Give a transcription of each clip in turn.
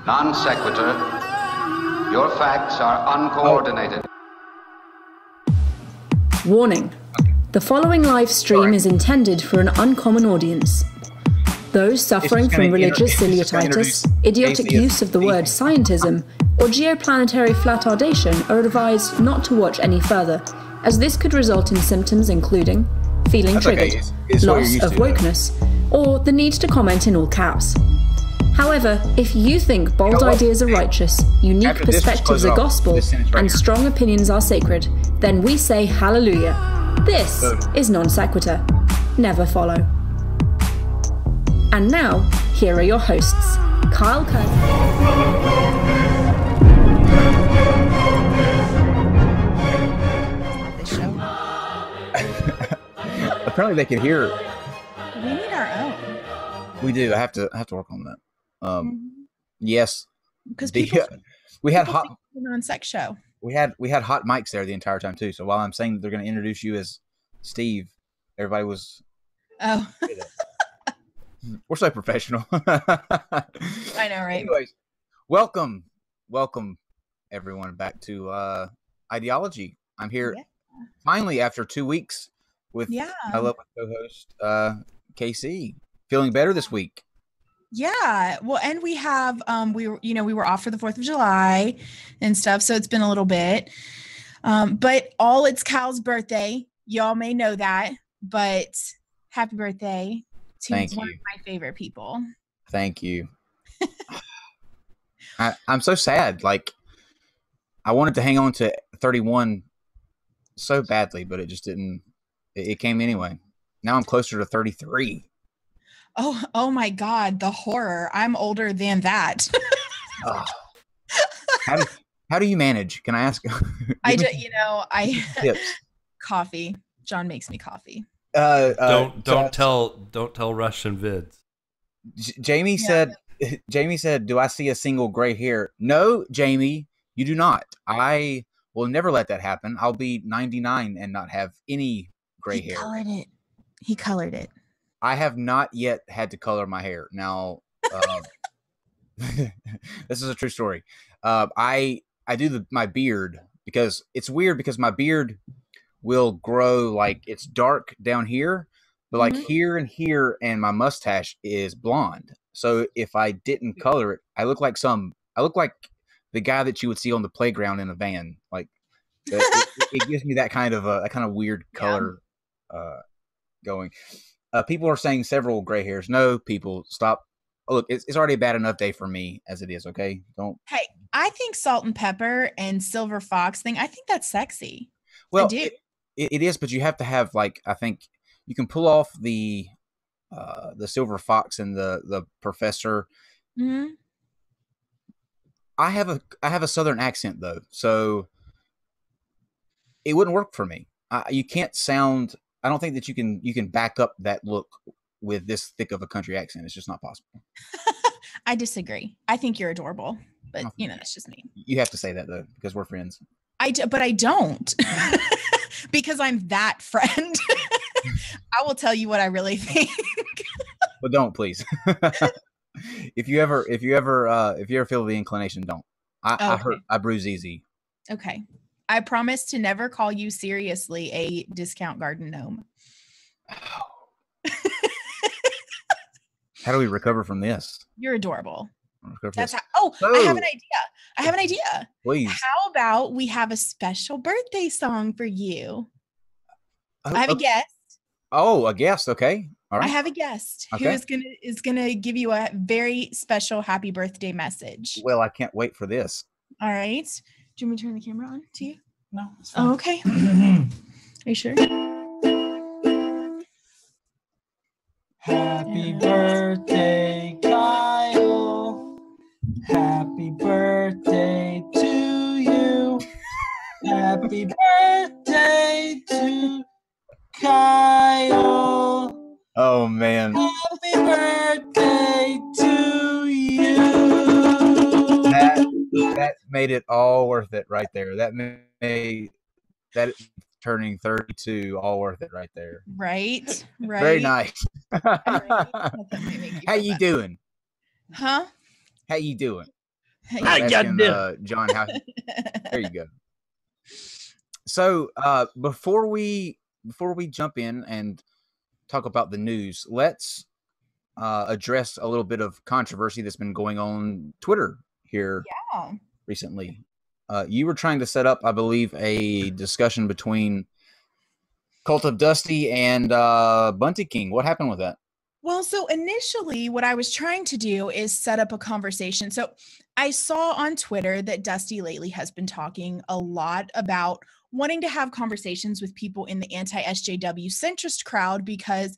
Non-sequitur. Your facts are uncoordinated. Warning. The following live stream is intended for an uncommon audience. Those suffering from religious cellulitis, idiotic use of the word scientism, or geoplanetary flatardation are advised not to watch any further, as this could result in symptoms including feeling triggered, loss of wokeness, or the need to comment in all caps. However, if you think bold ideas are righteous, unique perspectives are gospel, and strong opinions are sacred, then we say hallelujah. This is Non-Sequitur. Never follow. And now, here are your hosts, Kyle Curtis. Apparently they can hear. We need our own. We do. I have to work on that. Yes, because we had hot non-sex show. We had hot mics there the entire time too. So while I'm saying they're going to introduce you as Steve, everybody was. Oh, we're so professional. I know, right? Anyways, welcome everyone back to Ideology. I'm here finally after 2 weeks with my lovely co-host KC. Feeling better this week. Yeah, well, and we have we were off for the 4th of July and stuff, so it's been a little bit. But it's Cal's birthday. Y'all may know that, but happy birthday to one of my favorite people. Thank you. I'm so sad. Like, I wanted to hang on to 31 so badly, but it just didn't. It came anyway. Now I'm closer to 33. Oh my God, the horror. I'm older than that. How do you manage? Can I ask? Tips. Coffee. John makes me coffee. Don't tell Russian vids. Jamie said, do I see a single gray hair? No, Jamie, you do not. I will never let that happen. I'll be 99 and not have any gray hair. He colored it. I have not yet had to color my hair. Now, this is a true story. I do my beard because it's weird because my beard will grow like it's dark down here, but like here and my mustache is blonde. So if I didn't color it, I look like the guy that you would see on the playground in a van. Like it gives me that kind of weird color going. People are saying several gray hairs. No, people, stop. Oh, look, it's already a bad enough day for me as it is, okay? Don't. Hey, I think salt and pepper and silver fox thing, I think that's sexy. Well, I do. It is, but you have to have, like, I think you can pull off the silver fox and the professor. Mm-hmm. I have a southern accent, though, so it wouldn't work for me. You can't sound... I don't think that you can back up that look with this thick of a country accent. It's just not possible. I disagree. I think you're adorable, but that's just me. You have to say that though, because we're friends. But I don't, because I'm that friend. I will tell you what I really think. But don't, please. If you ever feel the inclination, don't. I bruise easy. Okay. I promise to never call you seriously a discount garden gnome. How do we recover from this? You're adorable. That's how, I have an idea. Please. How about we have a special birthday song for you? I have a guest. Oh, a guest. Okay. All right. I have a guest who is gonna give you a very special happy birthday message. Well, I can't wait for this. All right. Do you want me to turn the camera on to you? No. It's fine. Oh, okay. Are you sure? Happy birthday, Kyle. Happy birthday to you. Happy birthday to Kyle. Oh, man. Happy birthday to you. That made it all worth it right there. That made that turning 32 all worth it right there. Right. Very nice. How you doing? Huh? How you doing? How you Asking, doing? John, how? There you go. So before we jump in and talk about the news, let's address a little bit of controversy that's been going on Twitter here recently. You were trying to set up, I believe, a discussion between Cult of Dusty and Bunty King. What happened with that? Well, so initially what I was trying to do is set up a conversation. So I saw on Twitter that Dusty lately has been talking a lot about wanting to have conversations with people in the anti-SJW centrist crowd because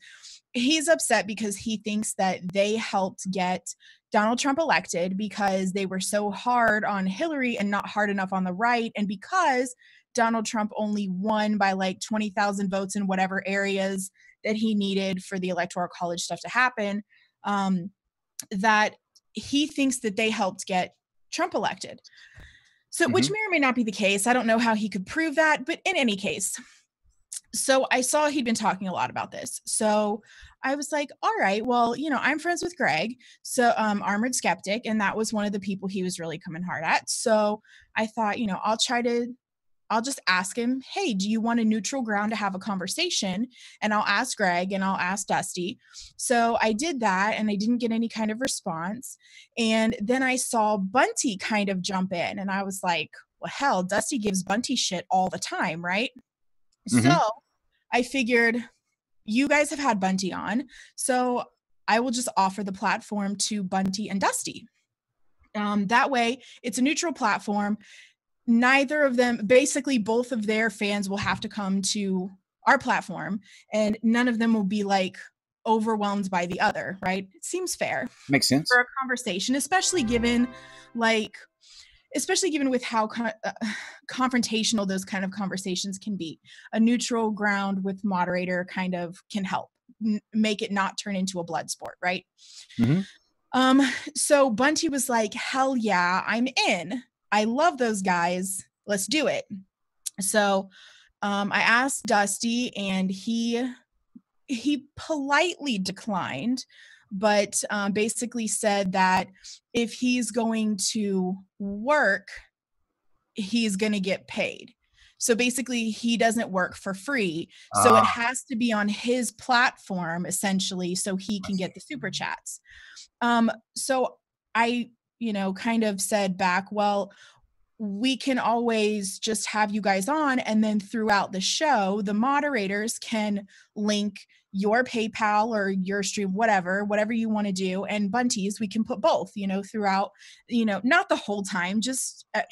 he's upset because he thinks that they helped get Donald Trump elected because they were so hard on Hillary and not hard enough on the right. And because Donald Trump only won by like 20,000 votes in whatever areas that he needed for the electoral college stuff to happen, that he thinks that they helped get Trump elected. So, which may or may not be the case. I don't know how he could prove that, but in any case. So I saw he'd been talking a lot about this. So I was like, all right, well, you know, I'm friends with Greg, so Armored Skeptic, and that was one of the people he was really coming hard at. So I thought, you know, I'll just ask him, hey, do you want a neutral ground to have a conversation? And I'll ask Greg and I'll ask Dusty. So I did that and I didn't get any kind of response. And then I saw Bunty kind of jump in and I was like, well, hell, Dusty gives Bunty shit all the time, right? So I figured you guys have had Bunty on, so I will just offer the platform to Bunty and Dusty. That way, it's a neutral platform. Neither of them, basically both of their fans will have to come to our platform and none of them will be like overwhelmed by the other, right? It seems fair. Makes sense. For a conversation, especially given with how confrontational those kind of conversations can be. A neutral ground with moderator kind of can help make it not turn into a blood sport, right? So Bunty was like, hell yeah, I'm in. I love those guys. Let's do it. So I asked Dusty and he politely declined, but basically said that if he's going to work, he's going to get paid. So basically, he doesn't work for free. So it has to be on his platform, essentially, so he can get the super chats. So I, kind of said back, well, we can always just have you guys on. And then throughout the show, the moderators can link your PayPal or your stream, whatever you want to do. And Bunties, we can put both, throughout, not the whole time, just a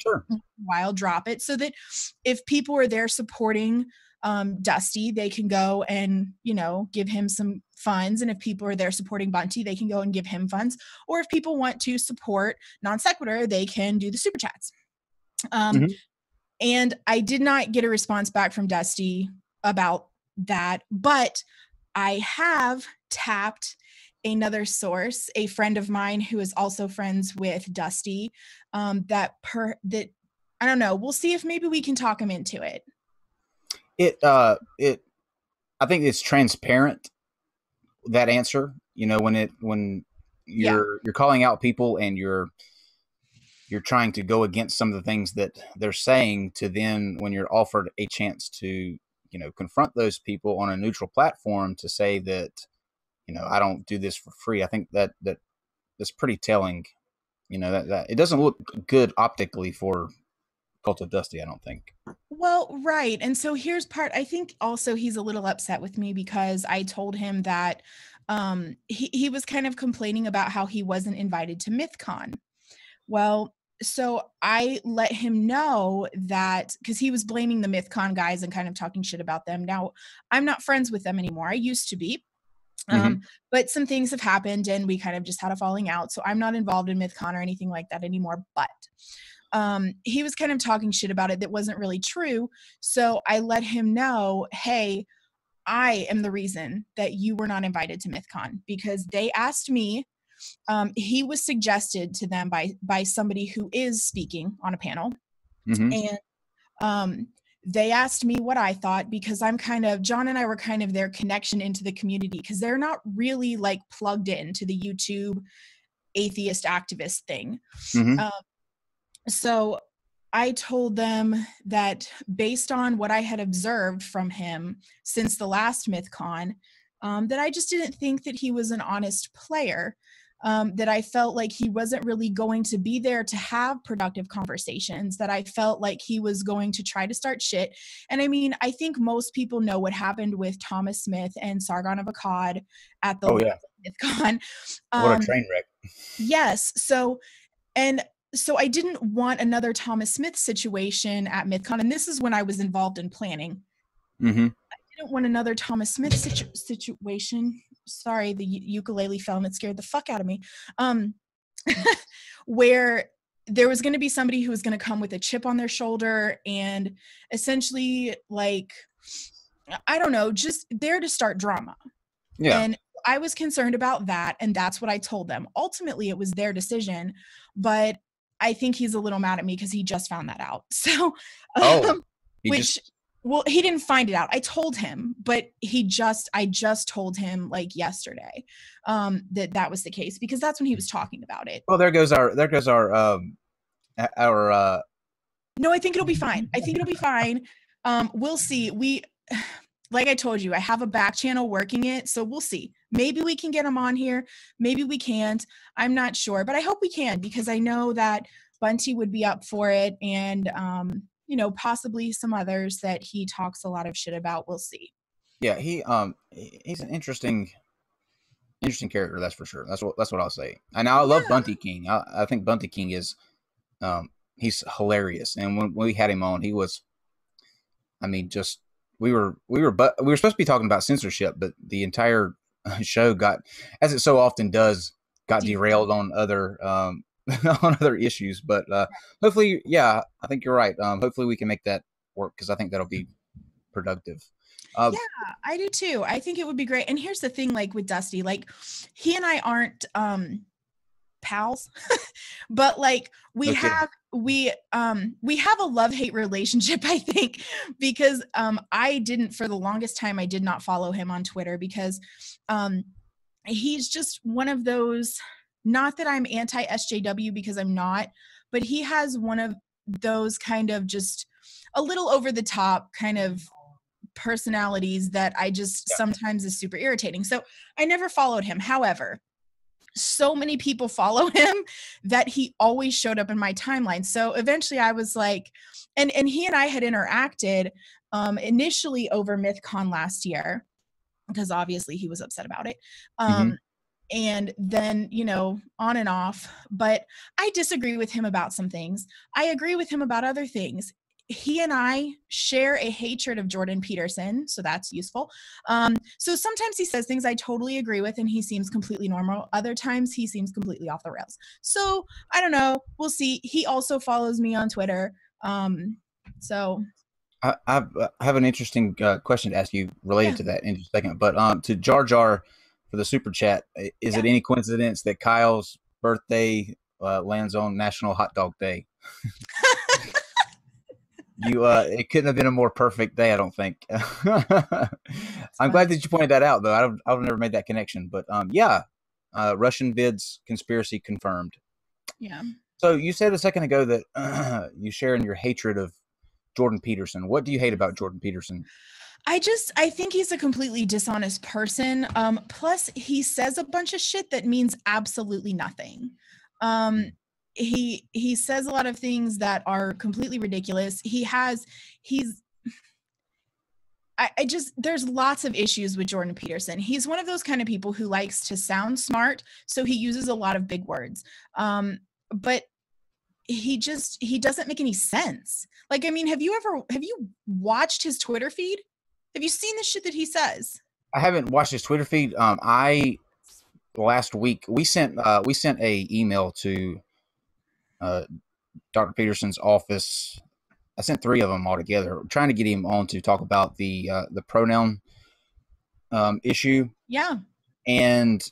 while, drop it so that if people are there supporting Dusty, they can go and, give him some funds. And if people are there supporting Bunty, they can go and give him funds. Or if people want to support NonSequitur, they can do the super chats. And I did not get a response back from Dusty about that, but I have tapped another source, a friend of mine who is also friends with Dusty, that I don't know, we'll see if maybe we can talk him into it. I think it's transparent, that answer, when you're calling out people and you're trying to go against some of the things that they're saying, to then when you're offered a chance to, confront those people on a neutral platform to say that, I don't do this for free. I think that's pretty telling, that it doesn't look good optically for Cult of Dusty, I don't think. Well, right. And so here's I think also he's a little upset with me because I told him that he was kind of complaining about how he wasn't invited to MythCon. Well, so I let him know that because he was blaming the MythCon guys and kind of talking shit about them. Now, I'm not friends with them anymore. I used to be. But some things have happened and we kind of just had a falling out. So I'm not involved in MythCon or anything like that anymore. But he was kind of talking shit about it that wasn't really true. So I let him know, hey, I am the reason that you were not invited to MythCon because they asked me. He was suggested to them by somebody who is speaking on a panel. And they asked me what I thought because John and I were kind of their connection into the community because they're not really like plugged into the YouTube atheist activist thing. Mm-hmm. So I told them that based on what I had observed from him since the last MythCon, that I just didn't think that he was an honest player, that I felt like he wasn't really going to be there to have productive conversations, that I felt like he was going to try to start shit. And I mean, I think most people know what happened with Thomas Smith and Sargon of Akkad at the MythCon. What a train wreck. Yes. So I didn't want another Thomas Smith situation at MythCon. And this is when I was involved in planning. Mm-hmm. I didn't want another Thomas Smith situation. Sorry, the ukulele fell and it scared the fuck out of me. Where there was going to be somebody who was going to come with a chip on their shoulder and essentially, like, I don't know, just there to start drama. Yeah. And I was concerned about that. And that's what I told them. Ultimately, it was their decision. But I think he's a little mad at me because he just found that out. So, well, he didn't find it out. I told him, but I just told him like yesterday, that was the case because that's when he was talking about it. Well, there goes our No, I think it'll be fine. We'll see. Like I told you, I have a back channel working it. So we'll see. Maybe we can get him on here. Maybe we can't. I'm not sure, but I hope we can because I know that Bunty would be up for it. And, possibly some others that he talks a lot of shit about. We'll see. Yeah, he's an interesting character. That's for sure. That's what I'll say. And I love Bunty King. I think Bunty King is, he's hilarious. And when we had him on, he was, I mean, just, we were supposed to be talking about censorship, but the entire show got, as it so often does, derailed on other on other issues. But hopefully, yeah, I think you're right. Hopefully, we can make that work because I think that'll be productive. Yeah, I do too. I think it would be great. And here's the thing, like with Dusty, like he and I aren't pals, but like we have a love-hate relationship, I think, because I didn't, for the longest time, I did not follow him on Twitter because he's just one of those, not that I'm anti-SJW because I'm not, but he has one of those kind of just a little over the top kind of personalities that I just sometimes is super irritating. So I never followed him. However, so many people follow him that he always showed up in my timeline. So eventually I was like, and he and I had interacted initially over MythCon last year because obviously he was upset about it. And then, on and off, but I disagree with him about some things. I agree with him about other things. He and I share a hatred of Jordan Peterson, so that's useful. So sometimes he says things I totally agree with and he seems completely normal. Other times he seems completely off the rails. So I don't know. We'll see. He also follows me on Twitter. So I have an interesting question to ask you related to that in just a second. But to Jar Jar for the super chat, is it any coincidence that Kyle's birthday lands on National Hot Dog Day? It couldn't have been a more perfect day, I don't think. I'm glad that you pointed that out, though. I've never made that connection. But Russian vids conspiracy confirmed. Yeah. So you said a second ago that you share in your hatred of Jordan Peterson. What do you hate about Jordan Peterson? I think he's a completely dishonest person. Plus, he says a bunch of shit that means absolutely nothing. He says a lot of things that are completely ridiculous. There's lots of issues with Jordan Peterson. He's one of those kind of people who likes to sound smart, so he uses a lot of big words. But he doesn't make any sense. Like, I mean, have you watched his Twitter feed? Have you seen the shit that he says? I haven't watched his Twitter feed. Last week we sent a email to Dr. Peterson's office. I sent 3 of them all together, trying to get him on to talk about the pronoun issue. Yeah. And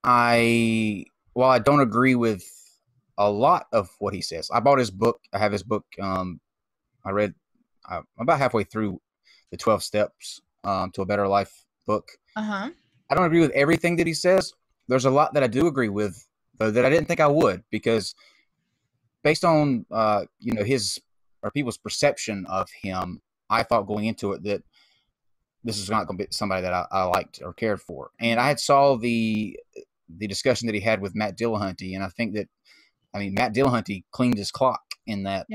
while I don't agree with a lot of what he says, I bought his book. I have his book. I read about halfway through the 12 Steps to a Better Life book. Uh-huh. I don't agree with everything that he says. There's a lot that I do agree with, though, that I didn't think I would, because based on his or people's perception of him, I thought going into it that this is not going to be somebody that I liked or cared for. And I had saw the discussion that he had with Matt Dillahunty, and I think that, Matt Dillahunty cleaned his clock in that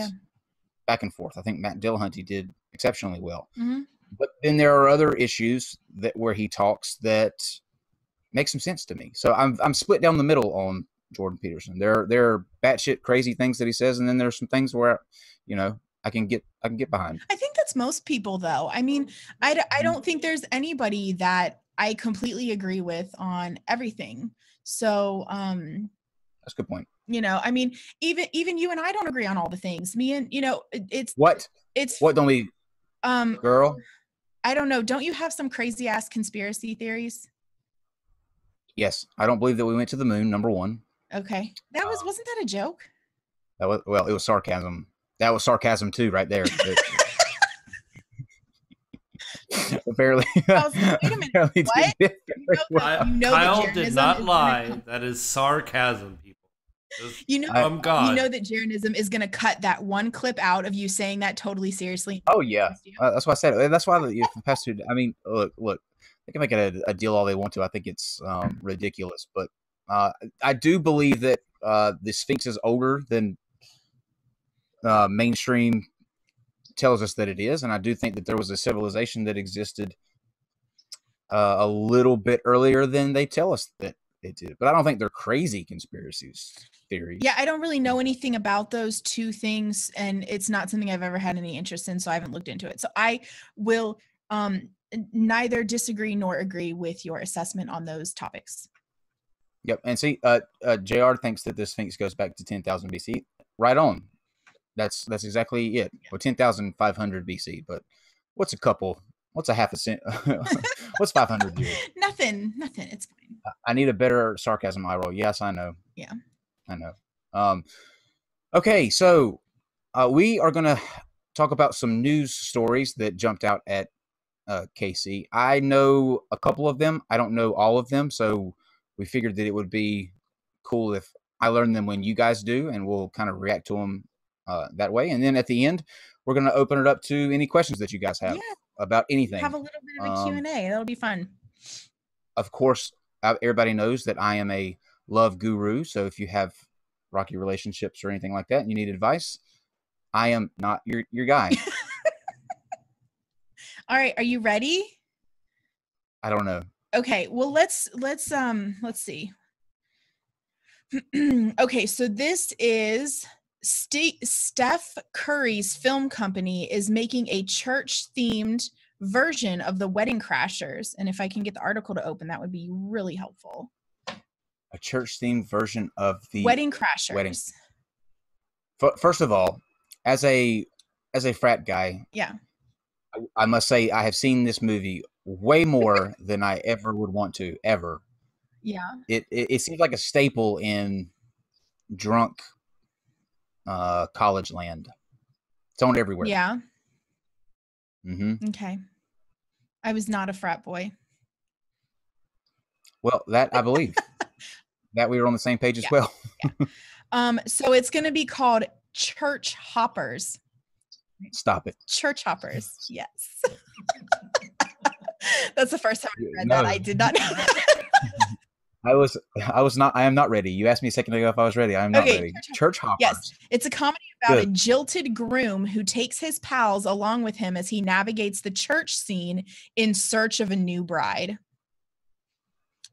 back and forth. I think Matt Dillahunty did exceptionally well. Mm-hmm. But then there are other issues where he talks that make some sense to me. So I'm split down the middle on Jordan Peterson. There are batshit crazy things that he says, and then there's some things where, I can get behind. I think that's most people, though. I don't think there's anybody that I completely agree with on everything. So that's a good point. Even you and I don't agree on all the things. Me and it's what don't we? Girl, I don't know. Don't you have some crazy ass conspiracy theories? Yes, I don't believe that we went to the moon. Number one. Okay, wasn't that a joke? It was sarcasm. That was sarcasm too, right there. Apparently. Wait a minute. What? Kyle did not lie. That is sarcasm, people. God. That Jeranism is going to cut that one clip out of you saying that totally seriously. Oh yeah, that's why I said it. That's why the past two. Look. They can make it a deal all they want to. I think it's ridiculous, but I do believe that the Sphinx is older than mainstream tells us that it is, and I do think that there was a civilization that existed a little bit earlier than they tell us that it did. But I don't think they're crazy theories. Yeah, I don't really know anything about those two things, and it's not something I've ever had any interest in, so I haven't looked into it. So I will neither disagree nor agree with your assessment on those topics. Yep, and see, JR thinks that the Sphinx goes back to 10,000 BC. Right on. That's exactly it. Well, 10,500 BC, but what's a half a cent? What's 500 years? Nothing. It's fine. I need a better sarcasm eye roll. Yes, I know. Yeah. I know. Okay, so we are going to talk about some news stories that jumped out at KC. I know a couple of them. I don't know all of them, so we figured that it would be cool if I learn them when you guys do, and we'll kind of react to them that way. And then at the end, we're going to open it up to any questions that you guys have about anything. Have a little bit of a Q&A. That'll be fun. Of course, everybody knows that I am a love guru, so if you have rocky relationships or anything like that and you need advice, I am not your guy. All right, are you ready? I don't know. Okay, well let's see. Okay, so this is Steph Curry's film company is making a church-themed version of The Wedding Crashers, and if I can get the article to open, that would be really helpful. A church-themed version of the Wedding Crashers. First of all, as a frat guy, yeah, I must say I have seen this movie way more than I ever would want to ever. Yeah, it seems like a staple in drunk college land. It's on everywhere. Yeah. Mm-hmm. Okay. I was not a frat boy. Well, that I believe that we were on the same page as well. Yeah. So it's going to be called Church Hoppers. Stop it. Church Hoppers. Yes. That's the first time I read that. I did not know that. I am not ready. You asked me a second ago if I was ready. I am not ready. Church Hoppers. Yes. It's a comedy about a jilted groom who takes his pals along with him as he navigates the church scene in search of a new bride.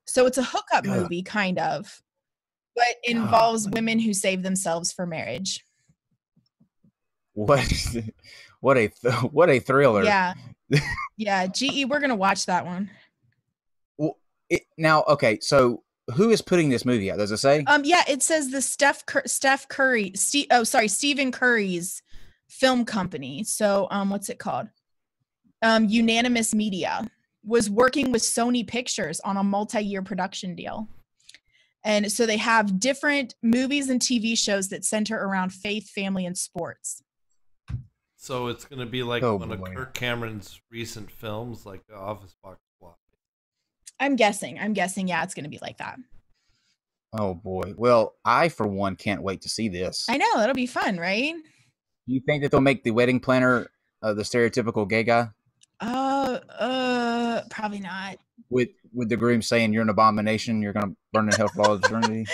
So it's a hookup movie, kind of, but involves women who save themselves for marriage. What a thriller. Yeah. Yeah. GE, we're going to watch that one. Now, okay, so who is putting this movie out? Does it say? Yeah, it says the Stephen Curry's film company. So, what's it called? Unanimous Media was working with Sony Pictures on a multi-year production deal. And so they have different movies and TV shows that center around faith, family, and sports. So it's going to be like one of Kirk Cameron's recent films, like The Office Box Plot. I'm guessing. Yeah, it's going to be like that. Oh boy. Well, I for one can't wait to see this. I know, it'll be fun, right? Do you think that they'll make the wedding planner the stereotypical gay guy? Probably not. With the groom saying you're an abomination, you're gonna burn in hell for all eternity?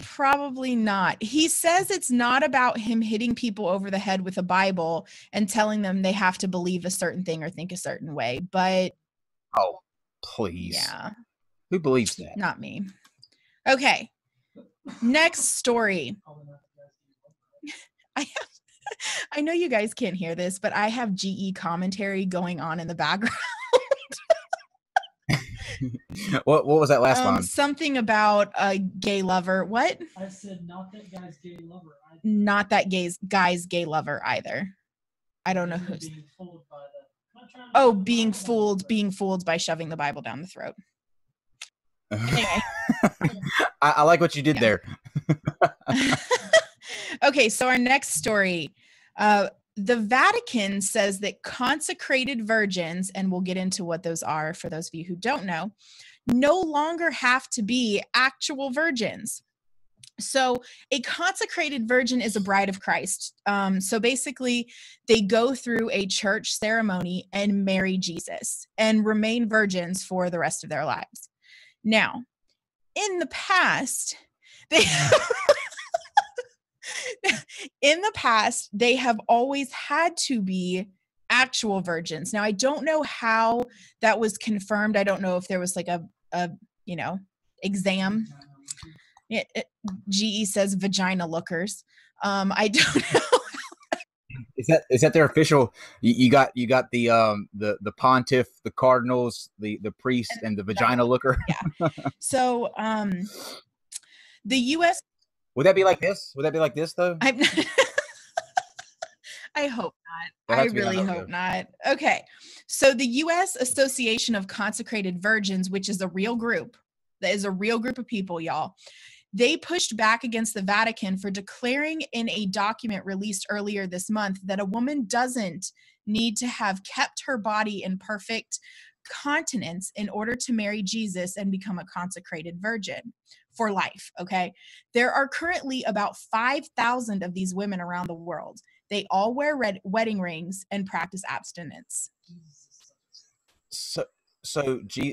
Probably not. He says it's not about him hitting people over the head with a Bible and telling them they have to believe a certain thing or think a certain way. But oh, please. Yeah. Who believes that? Not me. Okay. Next story. I know you guys can't hear this, but I have GE commentary going on in the background. What was that last line? Something about a gay lover. What? I said not that guy's gay lover. Not that guy's gay lover either. I don't know who's. Being fooled by shoving the Bible down the throat. Anyway. I like what you did there. Okay, so our next story. The Vatican says that consecrated virgins, and we'll get into what those are for those of you who don't know, no longer have to be actual virgins. So a consecrated virgin is a bride of Christ. So basically, they go through a church ceremony and marry Jesus and remain virgins for the rest of their lives. Now, in the past, they have always had to be actual virgins. Now, I don't know how that was confirmed. I don't know if there was like a exam. GE says vagina lookers. I don't know. Is that their official? You got the pontiff, the cardinals, the priest, and the vagina looker. Yeah. So the U.S. Would that be like this? Would that be like this though? I hope not. I really hope not. Okay. So the U.S. Association of Consecrated Virgins, which is a real group, that is a real group of people, y'all. They pushed back against the Vatican for declaring in a document released earlier this month that a woman doesn't need to have kept her body in perfect continence in order to marry Jesus and become a consecrated virgin for life, okay? There are currently about 5,000 of these women around the world. They all wear wedding rings and practice abstinence. So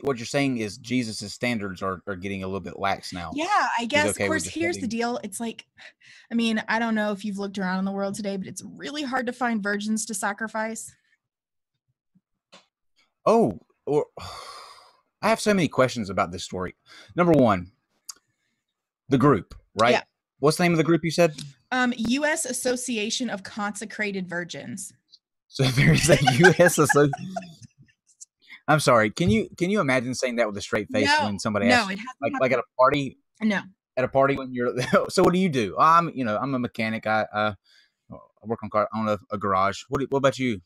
what you're saying is Jesus' standards are getting a little bit lax now. Yeah, I guess. Of course, here's the deal. It's like, I mean, I don't know if you've looked around in the world today, but it's really hard to find virgins to sacrifice. I have so many questions about this story. Number one, the group, right? Yeah. What's the name of the group you said? U.S. Association of Consecrated Virgins. So there's a U.S. Association. I'm sorry. Can you imagine saying that with a straight face when somebody asks? No, like at a party. No. At a party when you're. So what do you do? I'm a mechanic. I work on a garage. What about you?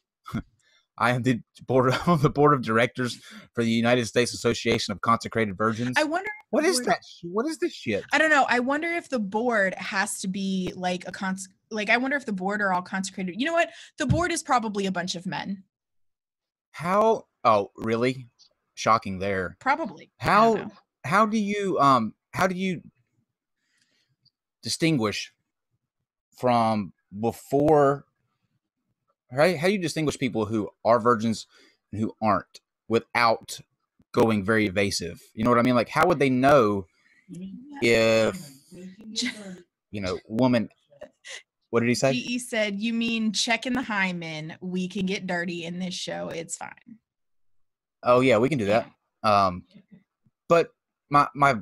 I am the board of directors for the United States Association of Consecrated Virgins. I wonder what is that? What is this shit? I don't know. I wonder if the board has to be like I wonder if the board are all consecrated. You know what? The board is probably a bunch of men. How? Oh, really? Shocking there. Probably. How do you distinguish from before? How do you distinguish people who are virgins and who aren't without going very evasive? You know what I mean? Like, how would they know if, woman? What did he say? He said, "You mean checking the hymen? We can get dirty in this show. It's fine." Oh yeah, we can do that. But my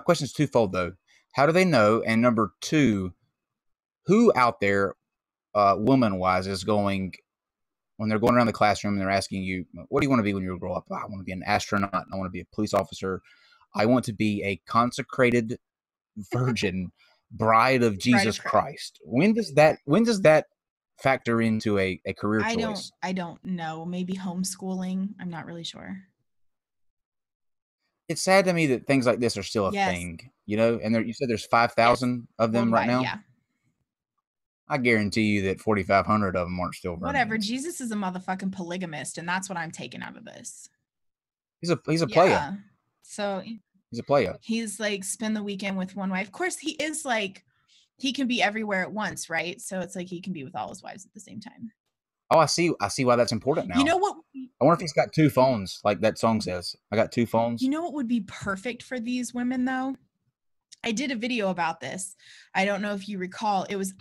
question is twofold though. How do they know? And number two, who out there, woman-wise, is going when they're going around the classroom and they're asking you, "What do you want to be when you grow up?" I want to be an astronaut. I want to be a police officer. I want to be a consecrated virgin, bride of Jesus Christ. When does that factor into a career choice? I don't know. Maybe homeschooling. I'm not really sure. It's sad to me that things like this are still a thing, and you said there's 5,000 of them right now? Yeah. I guarantee you that 4,500 of them aren't still virgins. Whatever. Jesus is a motherfucking polygamist, and that's what I'm taking out of this. He's a player. So He's a player. He's like spend the weekend with one wife. Of course, he is like he can be everywhere at once, right? So it's like he can be with all his wives at the same time. Oh, I see why that's important now. You know what? I wonder if he's got 2 phones, like that song says. I got 2 phones. You know what would be perfect for these women, though? I did a video about this. I don't know if you recall. It was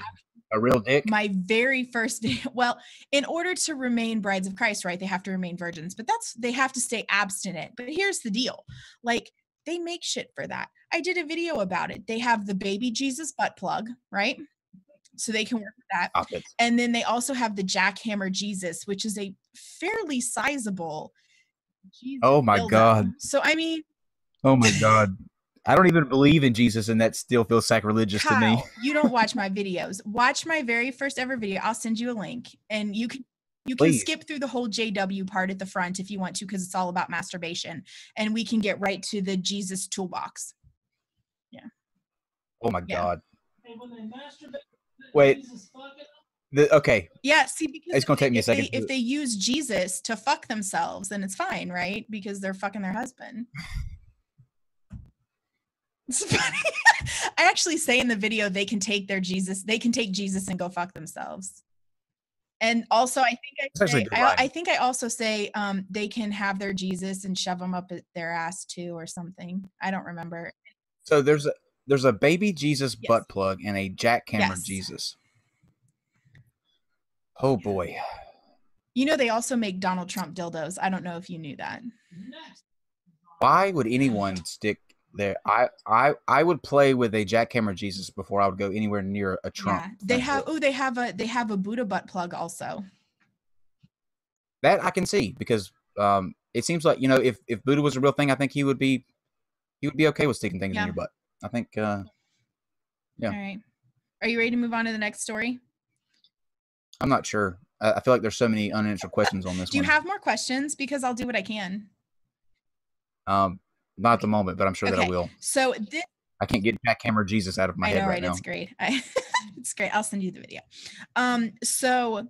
a real dick. My very first day. Well, in order to remain brides of Christ, right? They have to remain virgins, but they have to stay abstinent. But here's the deal. Like, they make shit for that. I did a video about it. They have the baby Jesus butt plug, right? So they can work with that. And then they also have the jackhammer Jesus, which is a fairly sizable Jesus Oh my dildo. God. So, I mean. Oh my God. I don't even believe in Jesus, and that still feels sacrilegious to me. You don't watch my videos. Watch my very first ever video. I'll send you a link, and you can skip through the whole JW part at the front if you want to, because it's all about masturbation, and we can get right to the Jesus toolbox. Yeah. Oh my God. Hey, when they masturbate, wait. Okay. Yeah. See, because it's gonna take me a second. If they use Jesus to fuck themselves, then it's fine, right? Because they're fucking their husband. It's funny. I actually say in the video they can take Jesus and go fuck themselves. And also I think I also say they can have their Jesus and shove them up their ass too or something. I don't remember. So there's a baby Jesus butt plug and a jackhammer Jesus. Oh boy. You know, they also make Donald Trump dildos. I don't know if you knew that. Why would anyone stick there? I would play with a jackhammer Jesus before I would go anywhere near a Trump. Yeah. They have a Buddha butt plug also. That I can see, because it seems like, you know, if Buddha was a real thing, I think he would be okay with sticking things in your butt. I think yeah. All right. Are you ready to move on to the next story? I'm not sure. I feel like there's so many unanswered questions on this. Do you have more questions? Because I'll do what I can. Not at the moment, but I'm sure that I will. So I can't get jackhammer Jesus out of my head right now. It's great. It's great. I'll send you the video. So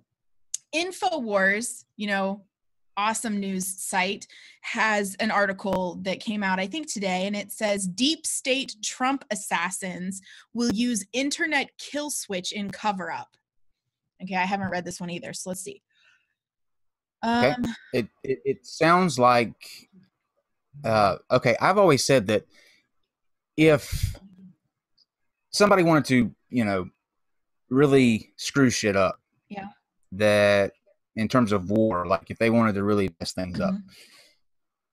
InfoWars, you know, awesome news site, has an article that came out, I think today, and it says deep state Trump assassins will use internet kill switch in cover up. Okay, I haven't read this one either, so let's see. Okay. It sounds like okay, I've always said that if somebody wanted to, you know, really screw shit up, that in terms of war, like if they wanted to really mess things up,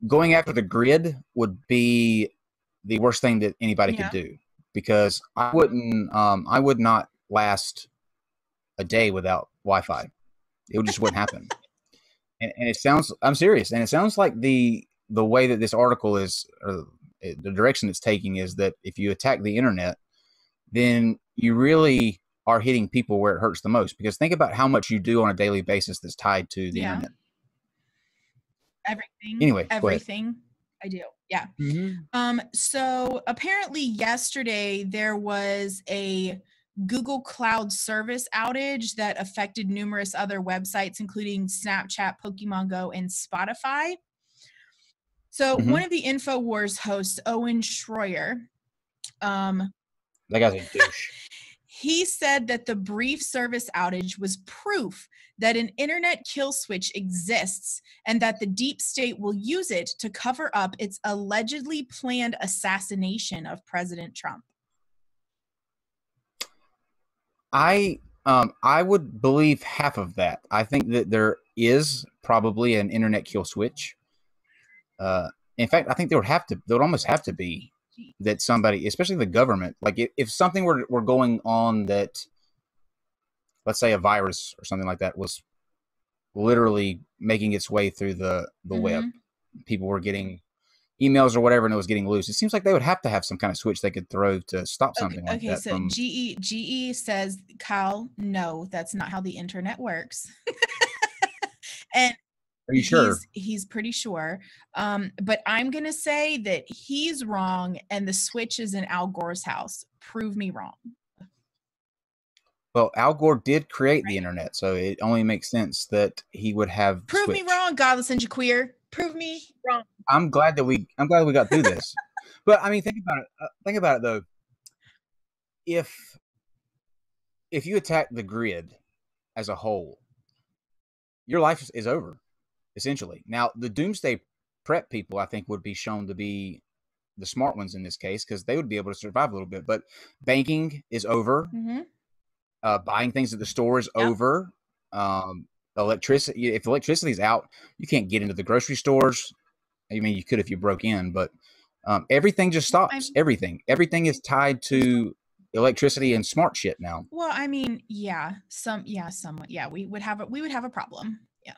going after the grid would be the worst thing that anybody could do, because I would not last a day without Wi-Fi. It just wouldn't happen. And it sounds, I'm serious, and it sounds like the way that this article is, or the direction it's taking, is that if you attack the internet, then you really are hitting people where it hurts the most. Because think about how much you do on a daily basis that's tied to the internet. Everything. Anyway, everything I do. Yeah. So apparently yesterday there was a Google Cloud service outage that affected numerous other websites, including Snapchat, Pokemon Go, and Spotify. So one of the InfoWars hosts, Owen Schroyer, that guy's a douche. He said that the brief service outage was proof that an internet kill switch exists and that the deep state will use it to cover up its allegedly planned assassination of President Trump. I would believe half of that. I think that there is probably an internet kill switch. In fact, I think there would almost have to be that somebody, especially the government, like if something were going on that, let's say a virus or something like that was literally making its way through the web, people were getting emails or whatever, and it was getting loose. It seems like they would have to have some kind of switch they could throw to stop something like that. Okay, so GE says, Kyle, no, that's not how the internet works. And are you sure? He's pretty sure. But I'm going to say that he's wrong and the switch is in Al Gore's house. Prove me wrong. Well, Al Gore did create the internet, so it only makes sense that he would have Prove me wrong, godless and queer. Prove me wrong. I'm glad we got through this. But I mean, think about it. Think about it though. If you attack the grid as a whole, your life is over, essentially. Now, the doomsday prep people, I think, would be shown to be the smart ones in this case because they would be able to survive a little bit. But banking is over. Mm-hmm. Buying things at the store is over. Electricity, if electricity is out, you can't get into the grocery stores. I mean, you could if you broke in, but everything just stops. Everything is tied to electricity and smart shit now. Well, I mean, somewhat. Yeah, we would have a problem. Yeah,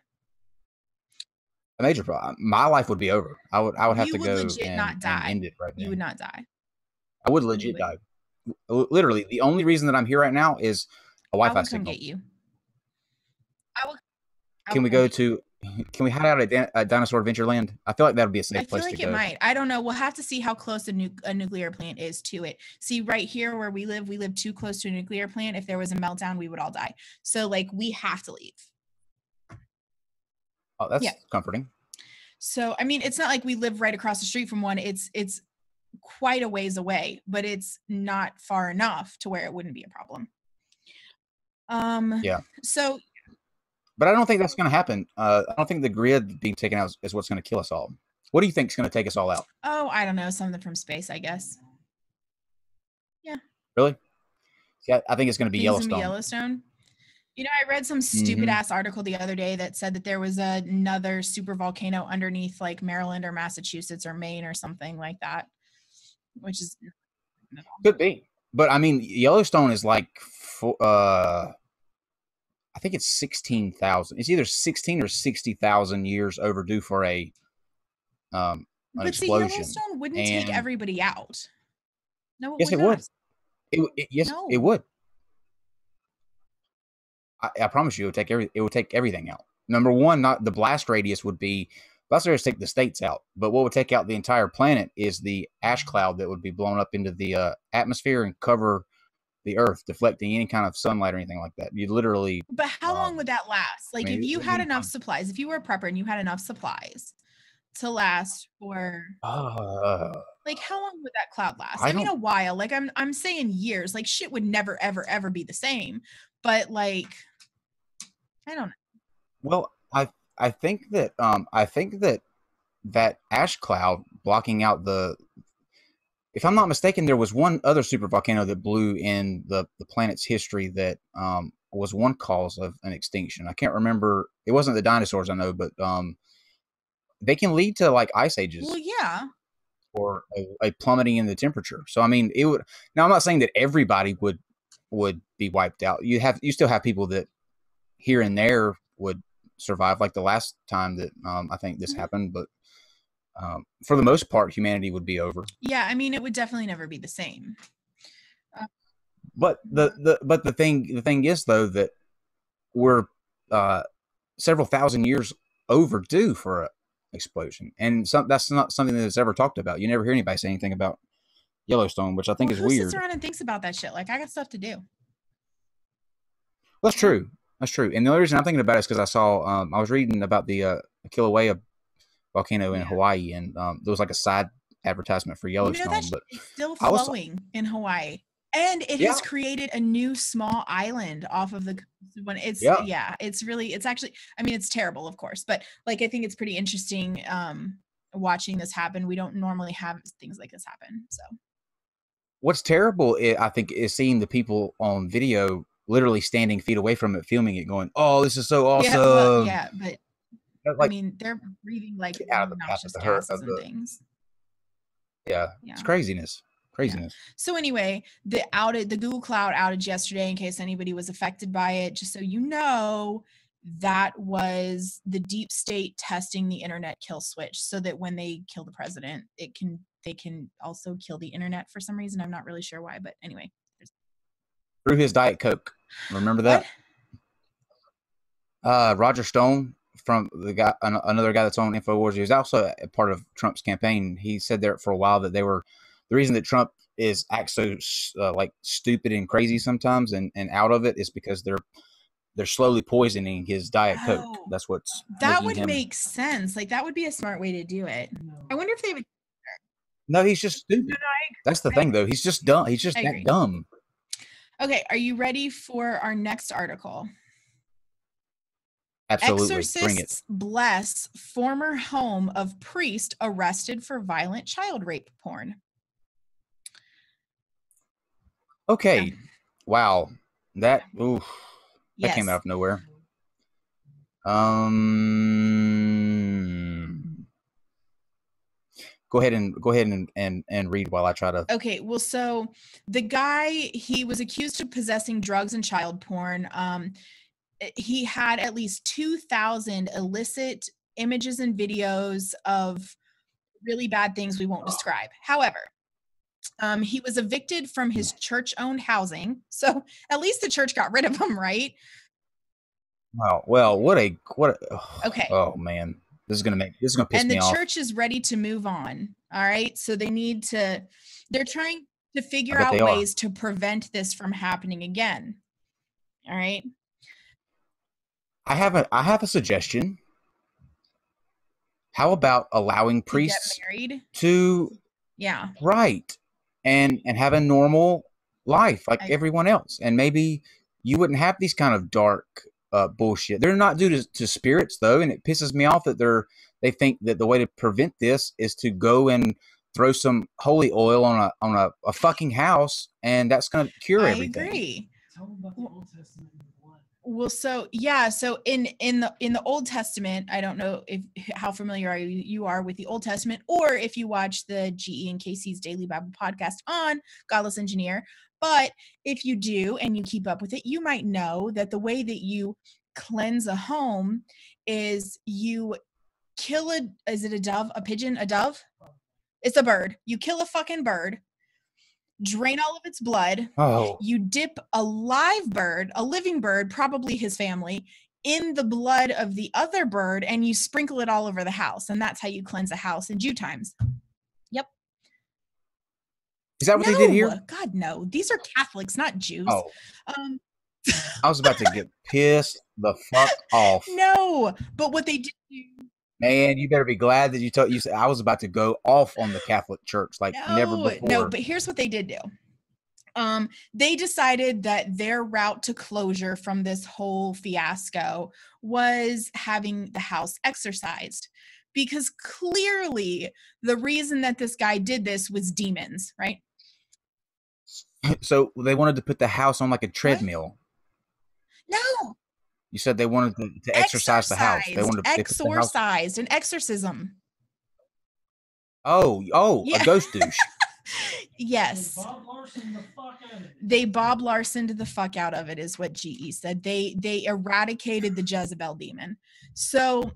a major problem. My life would be over. I would have to go legit not die. And end it right now. You would not die. I would legit die. Literally, the only reason that I'm here right now is a Wi-Fi signal. Come get you. Can we hide out at Dinosaur Adventureland? I feel like that would be a safe place to go. I feel like it might. I don't know. We'll have to see how close a nuclear plant is to it. See, right here where we live too close to a nuclear plant. If there was a meltdown, we would all die. So, like, we have to leave. Oh, that's comforting. So, I mean, it's not like we live right across the street from one. It's quite a ways away, but it's not far enough to where it wouldn't be a problem. So, but I don't think that's going to happen. I don't think the grid being taken out is what's going to kill us all. What do you think is going to take us all out? Oh, I don't know. Something from space, I guess. Yeah. Really? Yeah, I think it's going to be Yellowstone. Yellowstone. You know, I read some stupid ass article the other day that said that there was another super volcano underneath like Maryland or Massachusetts or Maine or something like that, which is could be. But I mean, Yellowstone is like, I think it's 16,000. It's either 16 or 60,000 years overdue for an explosion. Yellowstone wouldn't take everybody out. No, yes, it would. It would. I promise you, it would take everything out. Number one, not the blast radius would take the states out, but what would take out the entire planet is the ash cloud that would be blown up into the atmosphere and cover the Earth, deflecting any kind of sunlight or anything like that. You literally. But how long would that last? Like, if you had enough supplies, if you were a prepper and you had enough supplies to last for, like, how long would that cloud last? I mean, a while. Like, I'm saying years. Like, shit would never, ever, ever be the same. But like, I don't know. Well, I think that that ash cloud blocking out if I'm not mistaken, there was one other supervolcano that blew in the planet's history that was one cause of an extinction. I can't remember. It wasn't the dinosaurs, I know, but they can lead to like ice ages. Well, yeah. Or a plummeting in the temperature. So I mean, it would. Now I'm not saying that everybody would be wiped out. You still have people that here and there would survive, like the last time that I think this happened, but for the most part, humanity would be over. Yeah, I mean, it would definitely never be the same. But the thing is though that we're several thousand years overdue for an explosion, and that's not something that's ever talked about. You never hear anybody say anything about Yellowstone, which I think is weird. Who sits around and thinks about that shit? Like, I got stuff to do. That's true. That's true. And the only reason I'm thinking about it is because I saw, I was reading about the Kilauea volcano in Hawaii, and there was like a side advertisement for Yellowstone. You know, but it's still flowing in Hawaii, and it has created a new small island off of the when it's it's actually, I mean, it's terrible, of course, but like I think it's pretty interesting watching this happen. We don't normally have things like this happen. So what's terrible, I think, is seeing the people on video literally standing feet away from it, filming it, going, "Oh, this is so awesome!" But like, I mean, they're breathing like obnoxious gases and things. Yeah, it's craziness. Yeah. So anyway, the Google Cloud outage yesterday, in case anybody was affected by it, just so you know, that was the deep state testing the internet kill switch, so that when they kill the president, they can also kill the internet for some reason. I'm not really sure why, but anyway. Through his Diet Coke. Remember that? Roger Stone, from another guy that's on InfoWars, he was also a part of Trump's campaign. He said there for a while that the reason that Trump acts so like stupid and crazy sometimes and out of it is because they're slowly poisoning his Diet Coke. That's that would make sense. Like, that would be a smart way to do it. I wonder if they would. No, he's just stupid. That's the thing, though. He's just dumb. He's just that dumb. Okay, are you ready for our next article? Absolutely. Exorcists bless former home of priest arrested for violent child rape porn. Okay. Yeah. Wow. That came out of nowhere. Go ahead and read while I try to. Okay, well, so the guy, he was accused of possessing drugs and child porn. He had at least 2,000 illicit images and videos of really bad things we won't describe. However, he was evicted from his church-owned housing, so at least the church got rid of him, right? Wow. Well, what a okay. Oh man, this is gonna piss me off. And the church is ready to move on. All right, so they're trying to figure out ways to prevent this from happening again. All right. I have a suggestion. How about allowing priests to get married? Yeah. Right. And have a normal life like everyone else. And maybe you wouldn't have these kind of dark bullshit. They're not due to spirits though, and it pisses me off that they think that the way to prevent this is to go and throw some holy oil on a fucking house, and that's going to cure everything. I agree. Well, so yeah, so in the Old Testament, I don't know how familiar you are with the Old Testament, or if you watch the GE and KC's Daily Bible podcast on Godless Engineer. But if you do and you keep up with it, you might know that the way that you cleanse a home is you kill is it a dove, a pigeon, a dove? It's a bird. You kill a fucking bird, drain all of its blood. Oh. You dip a live bird, a living bird, probably his family, in the blood of the other bird, and you sprinkle it all over the house. And that's how you cleanse a house in Jew times. Yep. Is that what they did here? God, no. These are Catholics, not Jews. Oh. I was about to get pissed the fuck off. No, but what they did do. Man, you better be glad that you said I was about to go off on the Catholic Church like never before. No, but here's what they did do. They decided that their route to closure from this whole fiasco was having the house exorcised, because clearly the reason that this guy did this was demons, right? So they wanted to put the house on like a treadmill. No. You said they wanted to exorcise the house. They wanted to exorcised, an exorcism. Oh, yeah. A ghost douche. Yes. They Bob Larsoned the fuck out of it, is what GE said. They eradicated the Jezebel demon. So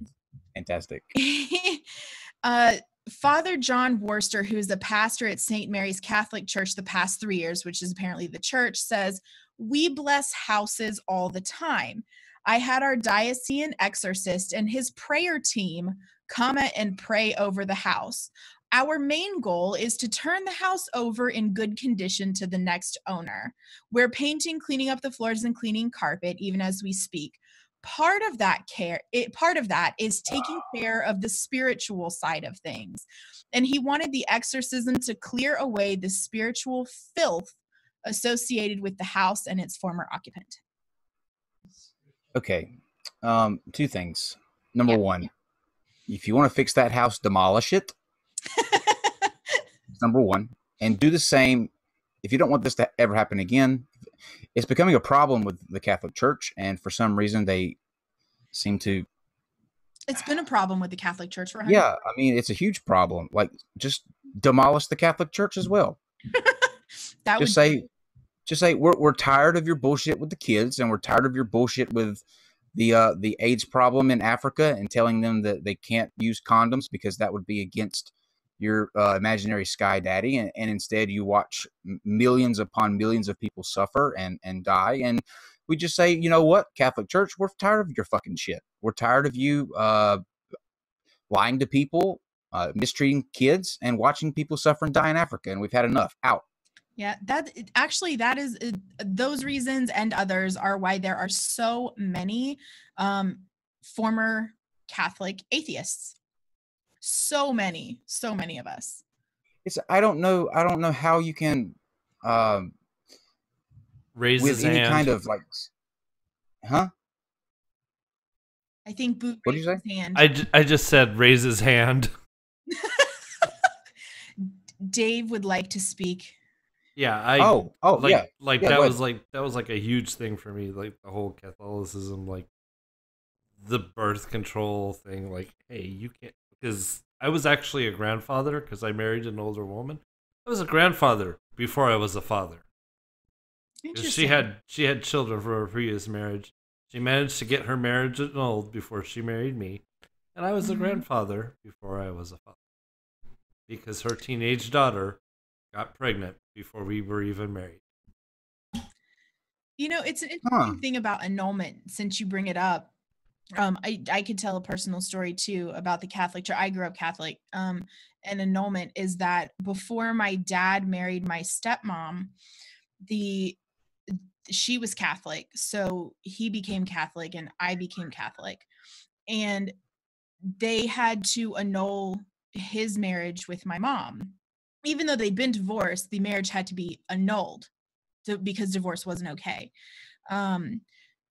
fantastic. Father John Worcester, who's the pastor at St. Mary's Catholic Church the past 3 years, which is apparently the church, says, "We bless houses all the time. I had our diocesan exorcist and his prayer team come and pray over the house. Our main goal is to turn the house over in good condition to the next owner. We're painting, cleaning up the floors, and cleaning carpet even as we speak. Part of that is taking care of the spiritual side of things." And he wanted the exorcism to clear away the spiritual filth associated with the house and its former occupant. Okay. 2 things. Number 1, if you want to fix that house, demolish it. Number 1. And do the same if you don't want this to ever happen again. It's becoming a problem with the Catholic Church, and for some reason they seem to. It's been a problem with the Catholic Church for 100 years. Yeah, I mean, it's a huge problem. Like, just demolish the Catholic Church as well. Just say we're tired of your bullshit with the kids, and we're tired of your bullshit with the AIDS problem in Africa, and telling them that they can't use condoms because that would be against your imaginary sky daddy, and instead you watch millions upon millions of people suffer and die. And we just say, you know what, Catholic Church, we're tired of your fucking shit. We're tired of you lying to people, mistreating kids, and watching people suffer and die in Africa, and we've had enough. Out. Yeah, that is those reasons and others are why there are so many former Catholic atheists. So many of us. I don't know how you can raise with his any hand. kind of like, huh? I think Boot What did raised you say? his hand. I just said raise his hand. Dave would like to speak. Yeah, yeah, that was like a huge thing for me, like the whole Catholicism, like the birth control thing. Like, hey, you can't, because I was actually a grandfather because I married an older woman. I was a grandfather before I was a father. Interesting. She had children from her previous marriage. She managed to get her marriage annulled before she married me, and I was a grandfather before I was a father because her teenage daughter got pregnant before we were even married. You know, it's an interesting thing about annulment since you bring it up. I could tell a personal story too about the Catholic Church. I grew up Catholic. And annulment is that before my dad married my stepmom, she was Catholic, so he became Catholic and I became Catholic, and they had to annul his marriage with my mom. Even though they'd been divorced, the marriage had to be annulled because divorce wasn't okay.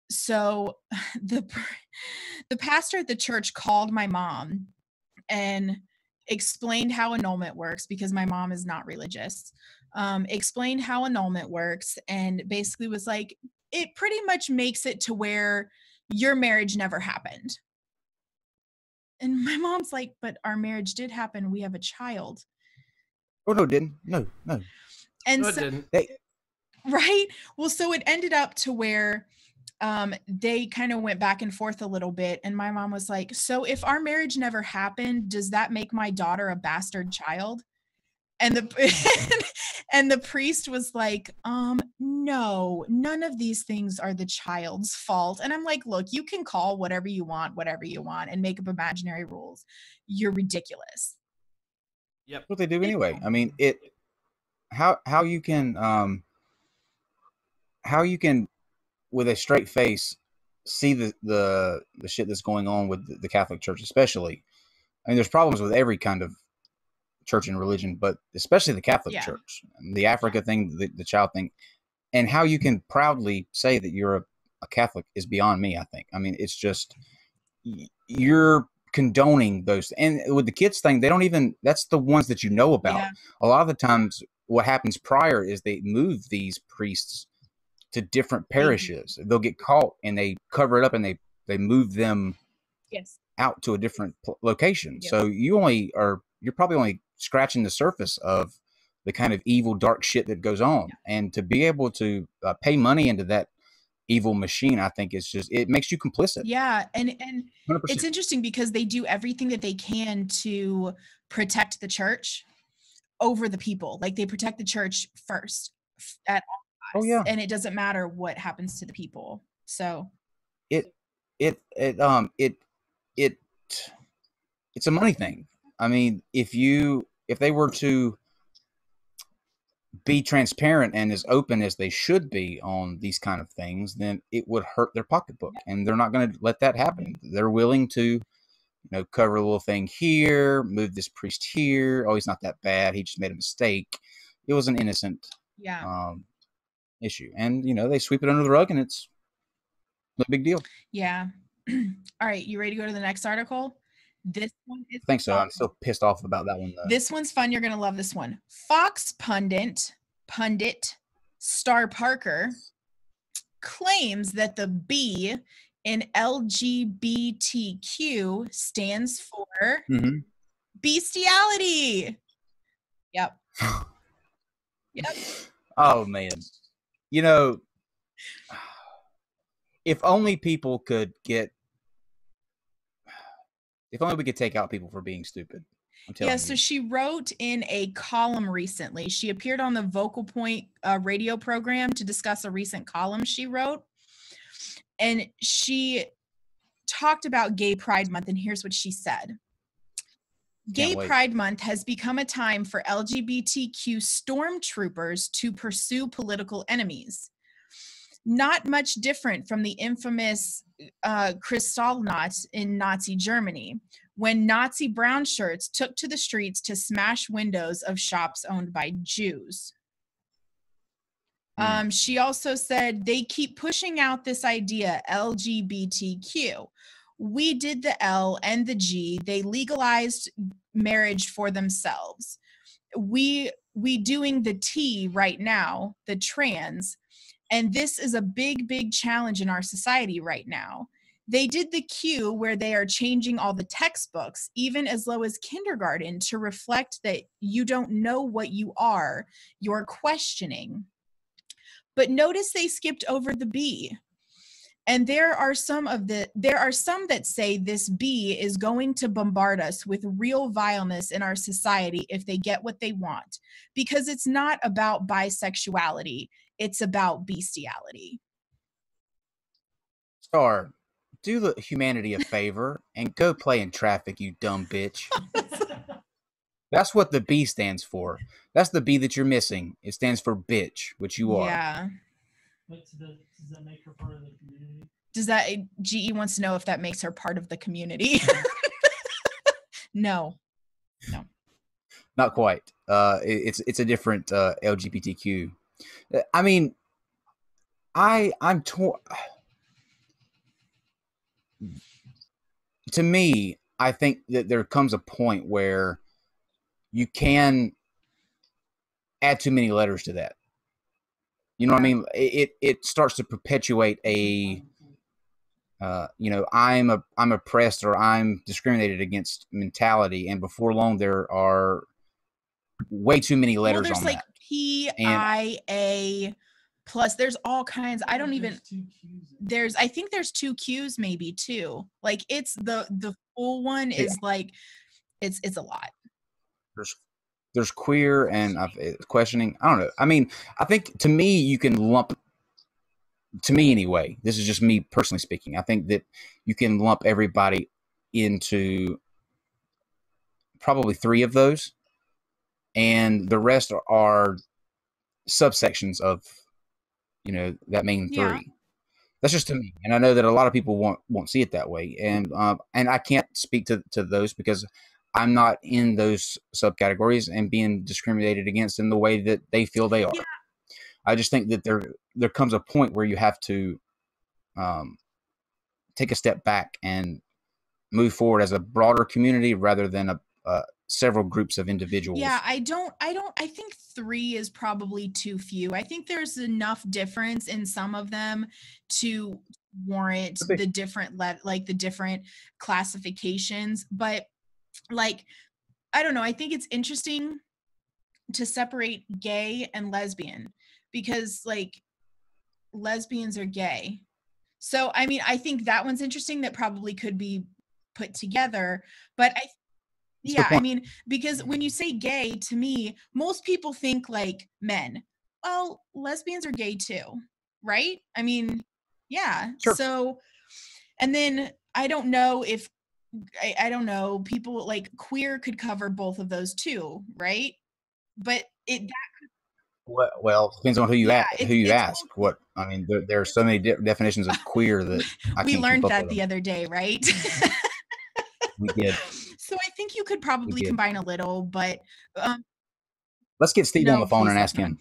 So the pastor at the church called my mom and explained how annulment works because my mom is not religious. Explained how annulment works and basically was like, it pretty much makes it to where your marriage never happened. And my mom's like, but our marriage did happen. We have a child. Oh, no, it didn't. No. And No, so, it didn't. right? Well, so it ended up to where they kind of went back and forth a little bit. And my mom was like, so if our marriage never happened, does that make my daughter a bastard child? And the priest was like, no, none of these things are the child's fault. And I'm like, look, you can call whatever you want, and make up imaginary rules. You're ridiculous. Yep. That's what they do anyway. I mean, how you can with a straight face see the shit that's going on with the Catholic Church, especially. I mean, there's problems with every kind of church and religion, but especially the Catholic Church, the Africa thing, the child thing, and how you can proudly say that you're a Catholic is beyond me. I think. I mean, it's just you're condoning those, and with the kids thing, they don't even. That's the ones that you know about. Yeah. A lot of the times, what happens prior is they move these priests to different parishes. They'll get caught and they cover it up and they move them out to a different location. Yep. So you're probably only scratching the surface of the kind of evil, dark shit that goes on. Yeah. And to be able to pay money into that evil machine, I think it makes you complicit. Yeah. And 100%. It's interesting because they do everything that they can to protect the church over the people. Like they protect the church first at all. Oh yeah, and it doesn't matter what happens to the people. So it's a money thing. I mean, if they were to be transparent and as open as they should be on these kind of things, then it would hurt their pocketbook, and they're not going to let that happen. They're willing to, cover a little thing here, move this priest here. Oh, he's not that bad. He just made a mistake. It was an innocent. Issue, and they sweep it under the rug, and it's no big deal. Yeah. All right, you ready to go to the next article? This one is I think so. I'm still pissed off about that one though. This one's fun. You're gonna love this one. Fox pundit Star Parker claims that the B in LGBTQ stands for bestiality. Yep. Yep. Oh man. If only people could if only we could take out people for being stupid. I'm telling you. So she wrote in a column recently. She appeared on the Vocal Point radio program to discuss a recent column she wrote. And she talked about Gay Pride Month, and here's what she said. Gay Pride Month has become a time for LGBTQ stormtroopers to pursue political enemies. not much different from the infamous Kristallnacht in Nazi Germany, when Nazi brown shirts took to the streets to smash windows of shops owned by Jews. She also said they keep pushing out this idea, LGBTQ. We did the L and the G. They legalized marriage for themselves. We doing the T right now, the trans, and this is a big, big challenge in our society right now. They did the Q, where they are changing all the textbooks, even as low as kindergarten, to reflect that you don't know what you are, you're questioning. But notice they skipped over the B. And there are some that say this B is going to bombard us with real vileness in our society if they get what they want, because it's not about bisexuality, it's about bestiality. Star, do the humanity a favor and go play in traffic, you dumb bitch. That's what the B stands for. That's the B that you're missing. It stands for bitch, which you are. Yeah. Wait, does that make her part of the community? Does that, GE wants to know if that makes her part of the community? No. Not quite. It's a different LGBTQ. I mean, I'm torn. To me, I think that there comes a point where you can add too many letters to that. You know what I mean? It starts to perpetuate a, I'm oppressed or I'm discriminated against mentality, and before long there are way too many letters on like that. PIA plus there's all kinds. I don't even. I think there's 2 Qs maybe too. Like it's the full one is like it's a lot. There's queer and questioning. I don't know. I mean, I think to me you can lump. To me anyway, this is just me personally speaking. I think that you can lump everybody into probably 3 of those, and the rest are subsections of, that main 3. Yeah. That's just to me, and I know that a lot of people won't see it that way, and I can't speak to those because I'm not in those subcategories and being discriminated against in the way that they feel they are. Yeah. I just think that there comes a point where you have to take a step back and move forward as a broader community rather than several groups of individuals. Yeah, I think 3 is probably too few. I think there's enough difference in some of them to warrant the different the different classifications. But like, I don't know. I think it's interesting to separate gay and lesbian because like lesbians are gay. So, I mean, I think that one's interesting that probably could be put together, but I mean, because when you say gay, to me, most people think like men. Well, lesbians are gay too, right? I mean, yeah. Sure. So, and then I don't know if, I don't know, people like queer could cover both of those too, right? But well, depends on who you ask. What I mean, there are so many definitions of queer that we learned that the other day, right? We did. So I think you could probably combine a little, but let's get Steve on the phone and ask him.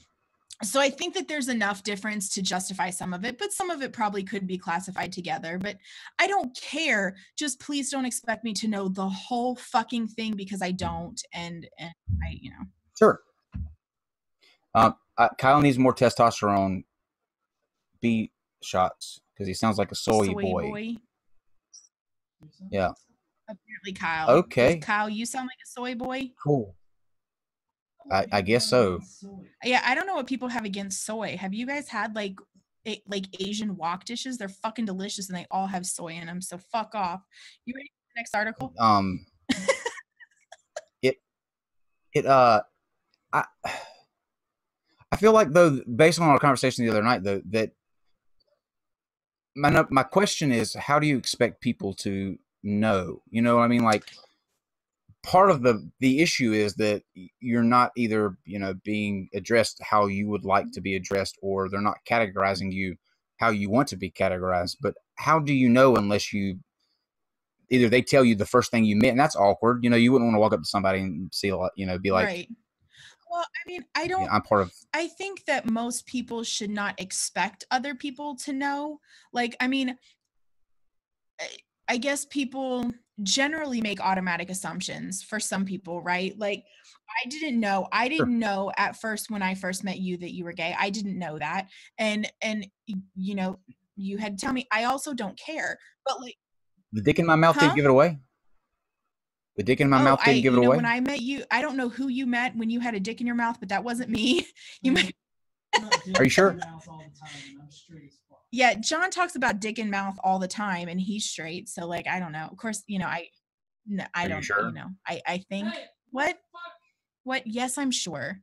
So I think that there's enough difference to justify some of it, but some of it probably could be classified together. But I don't care. Just please don't expect me to know the whole fucking thing because I don't. And I, Sure. Kyle needs more testosterone. B shots because he sounds like a soy boy. Yeah. Apparently, Kyle. Okay. Kyle, you sound like a soy boy. Cool. I guess so. Yeah, I don't know what people have against soy. Have you guys had like Asian wok dishes? They're fucking delicious and they all have soy in them. So fuck off. You ready for the next article? I feel like though, based on our conversation the other night, though, that my question is, how do you expect people to know? You know what I mean? Like, part of the issue is that you're not either being addressed how you would like to be addressed, or they're not categorizing you how you want to be categorized. But how do you know unless you either they tell you the first thing you met, and that's awkward. You know, you wouldn't want to walk up to somebody and see, you know, be like, right. Well, I mean, I yeah, don't. I'm part of. I think that most people should not expect other people to know. Like, I mean, I guess people generally make automatic assumptions for some people, right? Like, I didn't know. I Sure. didn't know at first when I first met you that you were gay. I didn't know that, and you know, you had to tell me. I also don't care, but like, The dick in my mouth didn't huh? give it away. The dick in my mouth didn't give it You know, away. when I met you, I don't know who you met when you had a dick in your mouth, but that wasn't me. You might. Are you sure? Yeah, John talks about dick in mouth all the time, and he's straight. So, like, I don't know. Of course, you know, I Are you don't. sure? You know, I think what. Yes, I'm sure.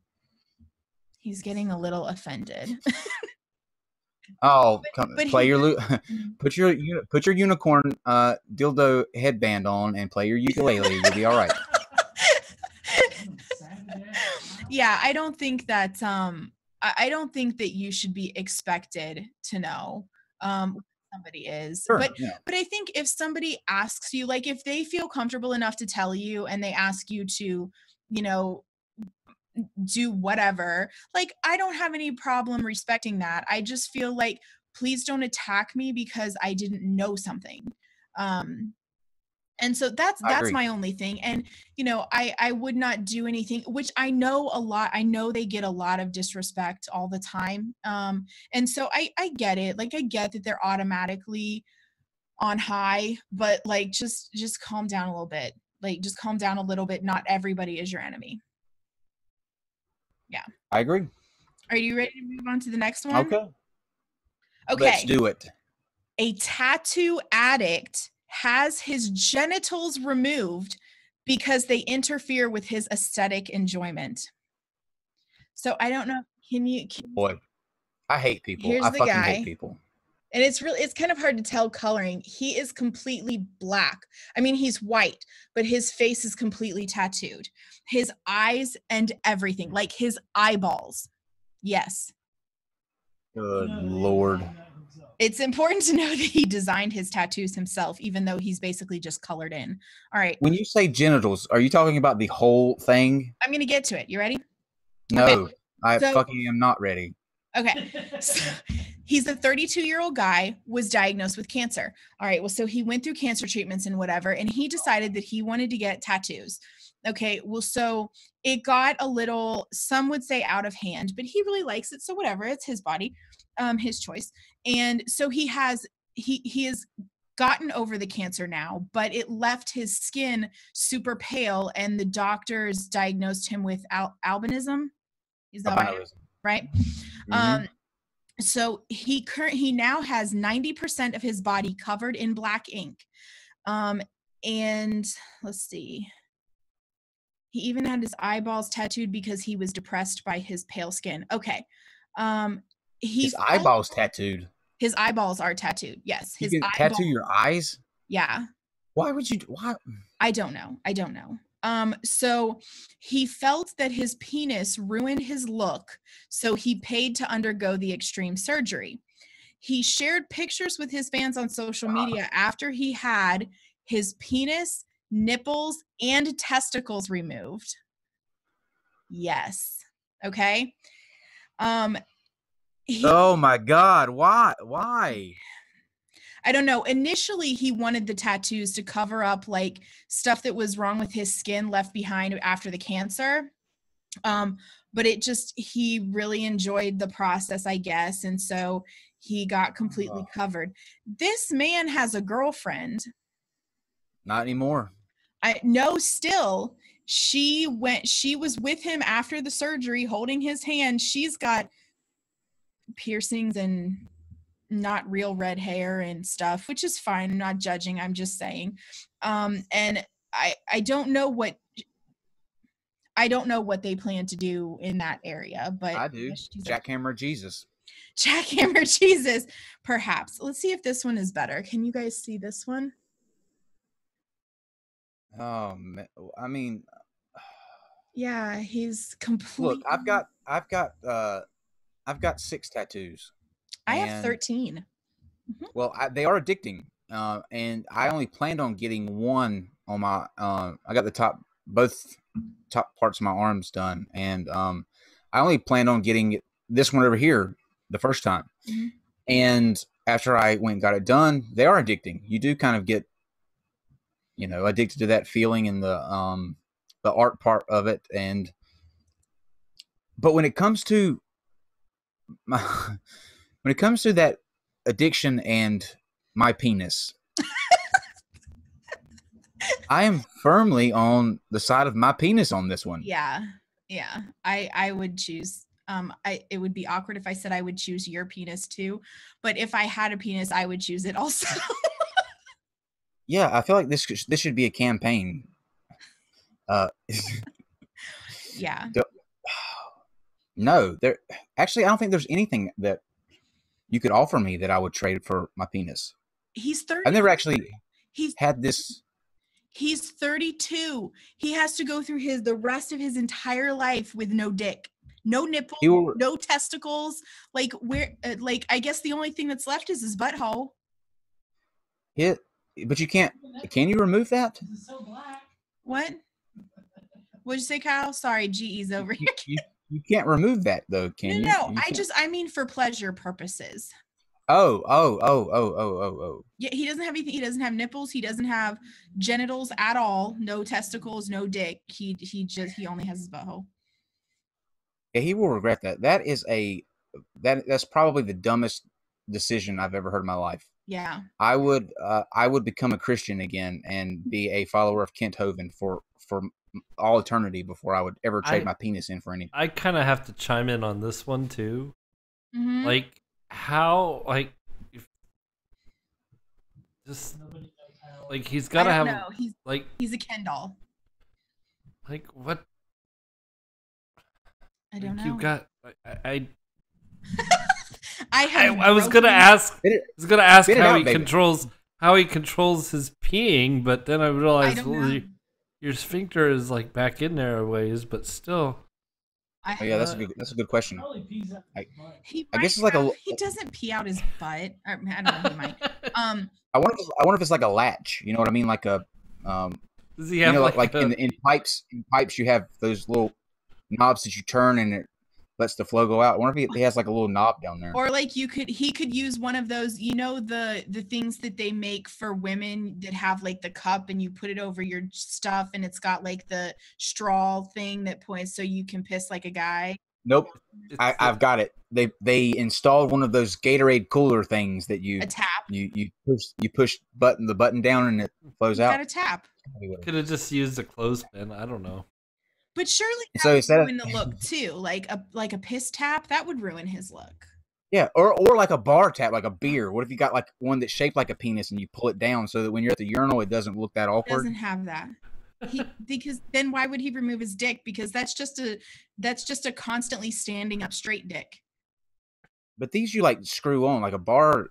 He's getting a little offended. Oh, but play he your put your unicorn dildo headband on and play your ukulele. You'll be all right. Yeah, I don't think that I don't think that you should be expected to know what somebody is. Sure, But yeah. I think if somebody asks you, like if they feel comfortable enough to tell you and they ask you to, you know, do whatever, like I don't have any problem respecting that. I just feel like please don't attack me because I didn't know something. And so that's I agree. my only thing. And you know, I would not do anything, which I know a lot. I know they get a lot of disrespect all the time. And so I get it. Like I get that they're automatically on high, but like just calm down a little bit. Like just calm down a little bit. Not everybody is your enemy. Yeah. I agree. Are you ready to move on to the next one? Okay. Okay. Let's do it. A tattoo addict has his genitals removed because they interfere with his aesthetic enjoyment. So I don't know. Boy, I hate people. Here's I the fucking guy. hate people. And it's kind of hard to tell coloring. He is completely black. I mean, he's white, but his face is completely tattooed. His eyes and everything, like his eyeballs. Yes. Good Lord. It's important to know that he designed his tattoos himself, even though he's basically just colored in. All right. When you say genitals, are you talking about the whole thing? I'm going to get to it. You ready? No, okay. I fucking am not ready. Okay. So, he's a 32-year-old guy, was diagnosed with cancer. All right. Well, so he went through cancer treatments and whatever, and he decided that he wanted to get tattoos. Okay. Well, so it got a little, some would say out of hand, but he really likes it. So whatever, it's his body, his choice. And so he has gotten over the cancer now, but it left his skin super pale, and the doctors diagnosed him with albinism. Is that right? Mm-hmm. So he now has 90% of his body covered in black ink. And let's see. He even had his eyeballs tattooed because he was depressed by his pale skin. Okay. His eyeballs tattooed. His eyeballs are tattooed. Yes. You can tattoo your eyes? Yeah. Why would you? Why? I don't know. So he felt that his penis ruined his look, so he paid to undergo the extreme surgery. He shared pictures with his fans on social media after he had his penis, nipples, and testicles removed. Yes. Okay. Oh my God. Why? I don't know. Initially, he wanted the tattoos to cover up like stuff that was wrong with his skin left behind after the cancer. But he really enjoyed the process, I guess. And so he got completely covered. This man has a girlfriend. Not anymore. Still. She was with him after the surgery, holding his hand. She's got piercings and not real red hair and stuff, which is fine. I'm not judging. I'm just saying. And I don't know what they plan to do in that area, but I do. Jackhammer Jesus. Jackhammer Jesus, perhaps. Let's see if this one is better. Can you guys see this one? Oh, I mean, yeah, he's completely. Look, I've got 6 tattoos. I have 13. Well, they are addicting, and I only planned on getting one on my. I got both top parts of my arms done, and I only planned on getting this one over here the first time. Mm-hmm. And after I went and got it done, they are addicting. You do kind of get, addicted to that feeling and the art part of it. But when it comes to that addiction and my penis, I am firmly on the side of my penis on this one. Yeah. I would choose. It would be awkward if I said I would choose your penis too, but if I had a penis, I would choose it also. Yeah, I feel like this should be a campaign. Yeah. No, actually, I don't think there's anything that you could offer me that I would trade for my penis. He's 30. I've never actually had this. He's 32. He has to go through the rest of his entire life with no dick, no nipple, no testicles. Like I guess the only thing that's left is his butthole. But you can't. Can you remove that? It's so black. What? What'd you say, Kyle? Sorry, GE's over here. You can't remove that though, can you? No. I mean for pleasure purposes. Oh. Yeah, he doesn't have anything. He doesn't have nipples. He doesn't have genitals at all. No testicles. No dick. He only has his butthole. Yeah, he will regret that. That's probably the dumbest decision I've ever heard in my life. Yeah. I would become a Christian again and be a follower of Kent Hovind for all eternity before I would ever trade my penis in for anything. I kind of have to chime in on this one too. Mm-hmm. Like how he's got to have he's a Ken doll. Like what? I don't know. You got I was gonna ask. How he controls his peeing, but then I realized your sphincter is like back in there a ways, but still. Yeah, that's a good question. I guess it's like he doesn't pee out his butt. I don't know. He might. I wonder if it's like a latch. You know what I mean? Like a Does he have in pipes? In pipes, you have those little knobs that you turn and it lets the flow go out. I wonder if he has like a little knob down there. Or like he could use one of those, the things that they make for women that have like the cup and you put it over your stuff and it's got like the straw thing that points so you can piss like a guy. Nope. I've got it. They installed one of those Gatorade cooler things that you tap. You push the button down and it flows out. Got a tap. Could have just used a clothespin. I don't know. But surely that would ruin the look too. Like a piss tap, that would ruin his look. Yeah, or like a bar tap, like a beer. What if you got like one that's shaped like a penis and you pull it down so that when you're at the urinal, it doesn't look that awkward? Doesn't have that. Because then why would he remove his dick? Because that's just a constantly standing up straight dick. But these you like screw on, like a bar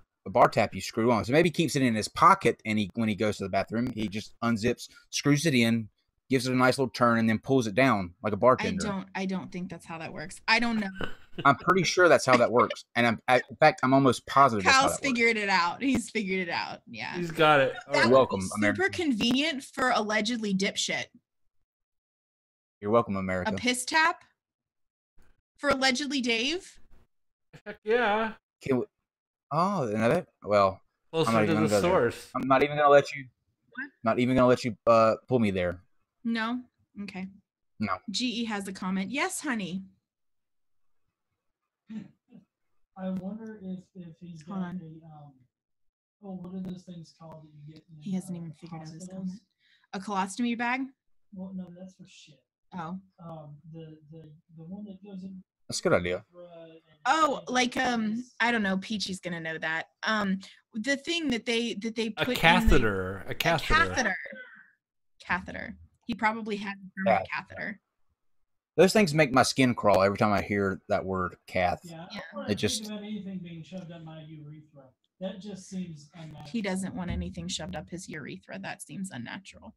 tap you screw on. So maybe he keeps it in his pocket and when he goes to the bathroom, he just unzips, screws it in, gives it a nice little turn, and then pulls it down like a bartender. I don't think that's how that works. I don't know. I'm pretty sure that's how that works. And in fact, I'm almost positive Kyle's figured it out. He's figured it out. Yeah. He's got it. You're welcome, super America. Convenient for allegedly dipshit. You're welcome, America. A piss tap for allegedly Dave? Heck yeah. Well, closer to the source. I'm not even gonna let you. What? Not even gonna let you pull me there. No. Okay. No. GE has a comment. Yes, honey. I wonder if he's got what are those things called that you get? He hasn't even figured out his comment. A colostomy bag? Well, no, that's for shit. Oh. The one that goes in. That's a good idea. Oh, like I don't know. Peachy's gonna know that. The thing that they put a catheter. A catheter. Catheter. He probably had a permanent catheter. Those things make my skin crawl every time I hear that word cath. Yeah. It just think about anything being shoved up my urethra. That just seems unnatural. He doesn't want anything shoved up his urethra. That seems unnatural.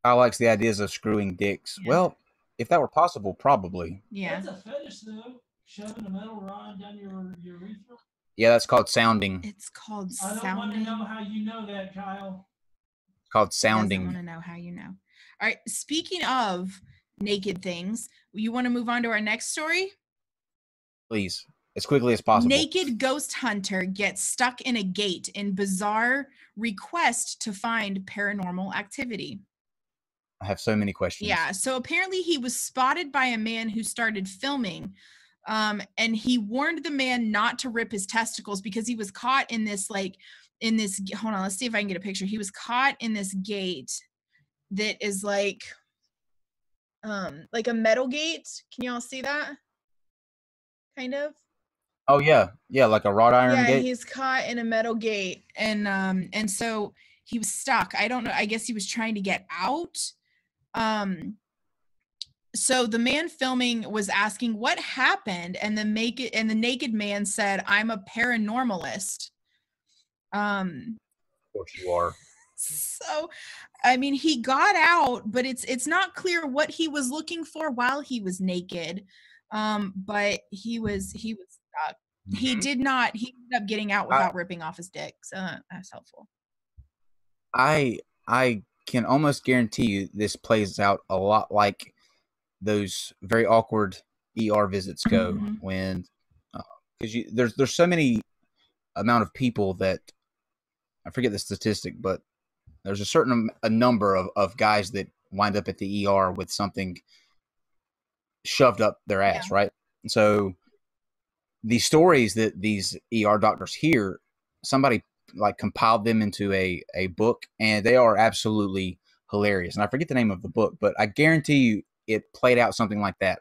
I likes the ideas of screwing dicks. Yeah. Well, if that were possible, probably. Yeah. That's a fetish, though. Shoving a metal rod down your urethra. Yeah, that's called sounding. It's called I don't want to sounding. know how you know that, Kyle. It's called Doesn't sounding. want to know how you know. All right. Speaking of naked things, you want to move on to our next story? Please, as quickly as possible. Naked ghost hunter gets stuck in a gate in bizarre request to find paranormal activity. I have so many questions. Yeah. So apparently he was spotted by a man who started filming. And he warned the man not to rip his testicles because he was caught in this, hold on, let's see if I can get a picture. He was caught in this gate that is like a metal gate. Can y'all see that? Kind of. Oh yeah, like a wrought iron gate. Yeah, he's caught in a metal gate, and so he was stuck. I don't know. I guess he was trying to get out. So the man filming was asking what happened, and the naked man said, "I'm a paranormalist." Of course you are. So, I mean, he got out, but it's not clear what he was looking for while he was naked. But he was stuck. Mm-hmm. He ended up getting out without ripping off his dick. So that's helpful. I can almost guarantee you this plays out a lot like those very awkward ER visits go when because there's so many amount of people that I forget the statistic, but there's a certain number of guys that wind up at the ER with something shoved up their ass, right? And so the stories that these ER doctors hear, somebody like compiled them into a book, and they are absolutely hilarious. And I forget the name of the book, but I guarantee you it played out something like that.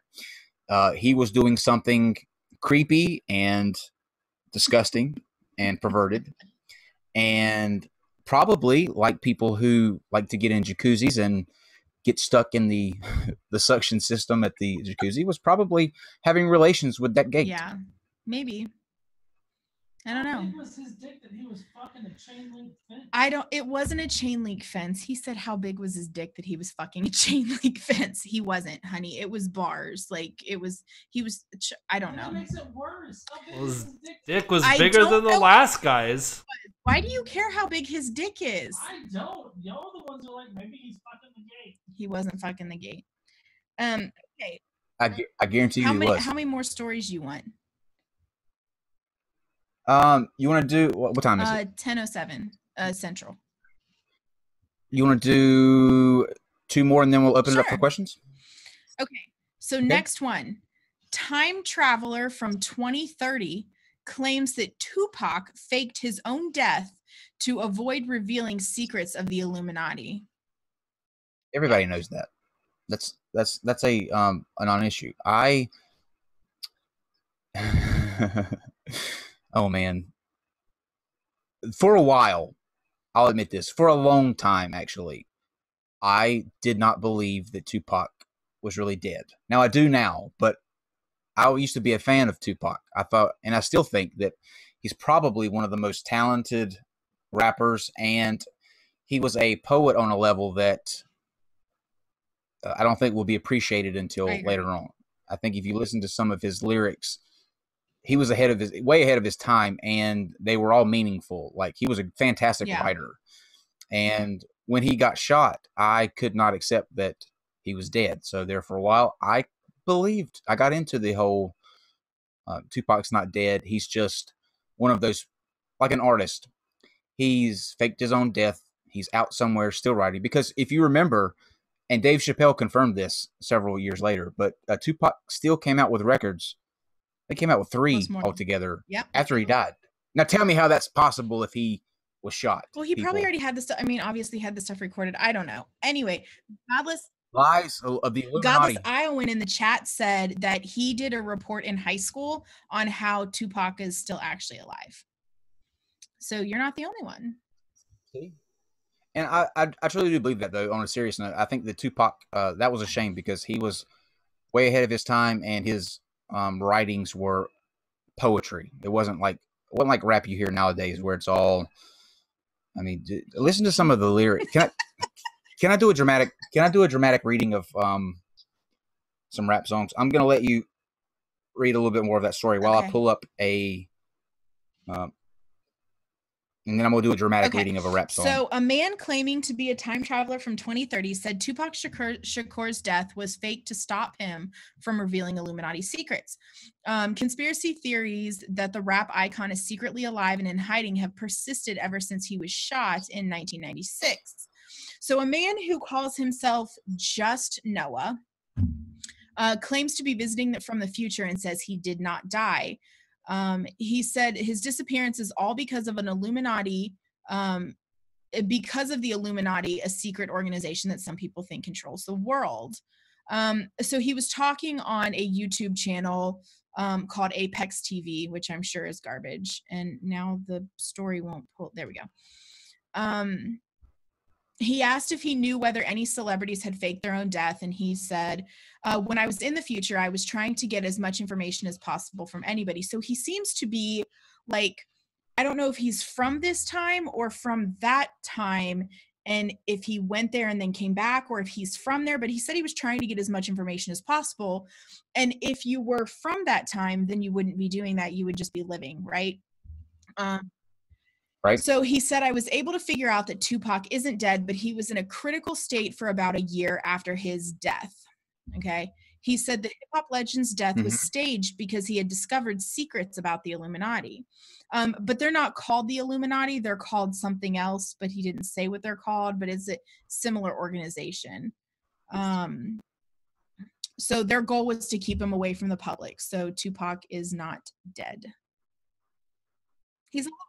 He was doing something creepy and disgusting and perverted, and probably like people who like to get in jacuzzis and get stuck in the suction system at the jacuzzi was probably having relations with that gate. Yeah, maybe. I don't know. How big was his dick that he was fucking a chain link fence? It wasn't a chain link fence. He said how big was his dick that he was fucking a chain link fence. He wasn't, honey. It was bars. I don't know. That makes it worse. How big His was his dick? dick was bigger than the last guy's. Why do you care how big his dick is? I don't. Y'all are the ones who are like, maybe he's fucking the gate. He wasn't fucking the gate. Okay. I guarantee you he was. How many more stories you want? You want to do what time is it? 10:07 Central. You want to do 2 more and then we'll open it up for Sure. questions? Okay. So next one. Time traveler from 2030 claims that Tupac faked his own death to avoid revealing secrets of the Illuminati. Everybody knows that. That's a non-issue. Oh man. For a while, I'll admit this, for a long time actually, I did not believe that Tupac was really dead. Now I do now, but I used to be a fan of Tupac. I thought, and I still think that he's probably one of the most talented rappers, and he was a poet on a level that I don't think will be appreciated until later on. I think if you listen to some of his lyrics, he was way ahead of his time, and they were all meaningful. Like, he was a fantastic writer. And when he got shot, I could not accept that he was dead. So there for a while, I got into the whole Tupac's not dead. He's just one of those, like an artist. He's faked his own death. He's out somewhere still writing. Because if you remember, and Dave Chappelle confirmed this several years later, but Tupac still came out with records. They came out with 3 altogether after he died. Now tell me how that's possible if he was shot. Well, he probably already had this stuff. I mean, obviously had the stuff recorded. I don't know. Anyway, Lies of the Illuminati. Godless Iowan in the chat said that he did a report in high school on how Tupac is still actually alive. So you're not the only one. See? And I truly do believe that, though, on a serious note. I think that Tupac, that was a shame because he was way ahead of his time, and his writings were poetry. It wasn't like rap you hear nowadays where it's all, I mean, listen to some of the lyrics. Can I do a dramatic reading of some rap songs? I'm going to let you read a little bit more of that story while I pull up a And then I'm going to do a dramatic reading of a rap song. So a man claiming to be a time traveler from 2030 said Tupac Shakur's death was fake to stop him from revealing Illuminati secrets. Conspiracy theories that the rap icon is secretly alive and in hiding have persisted ever since he was shot in 1996. So a man who calls himself Just Noah claims to be visiting from the future and says he did not die. He said his disappearance is all because of an Illuminati, because of the Illuminati, a secret organization that some people think controls the world. So he was talking on a YouTube channel called Apex TV, which I'm sure is garbage. And now the story won't pull. There we go. He asked if he knew whether any celebrities had faked their own death, and he said, when I was in the future, I was trying to get as much information as possible from anybody. So he seems to be like, I don't know if he's from this time or from that time, and if he went there and then came back, or if he's from there, but he said he was trying to get as much information as possible. And if you were from that time, then you wouldn't be doing that. You would just be living, right? Right. So he said, I was able to figure out that Tupac isn't dead, but he was in a critical state for about a year after his death. Okay. He said that hip hop legend's death was staged because he had discovered secrets about the Illuminati. But they're not called the Illuminati. They're called something else, but he didn't say what they're called, but it's a similar organization. So their goal was to keep him away from the public. So Tupac is not dead. He's alive.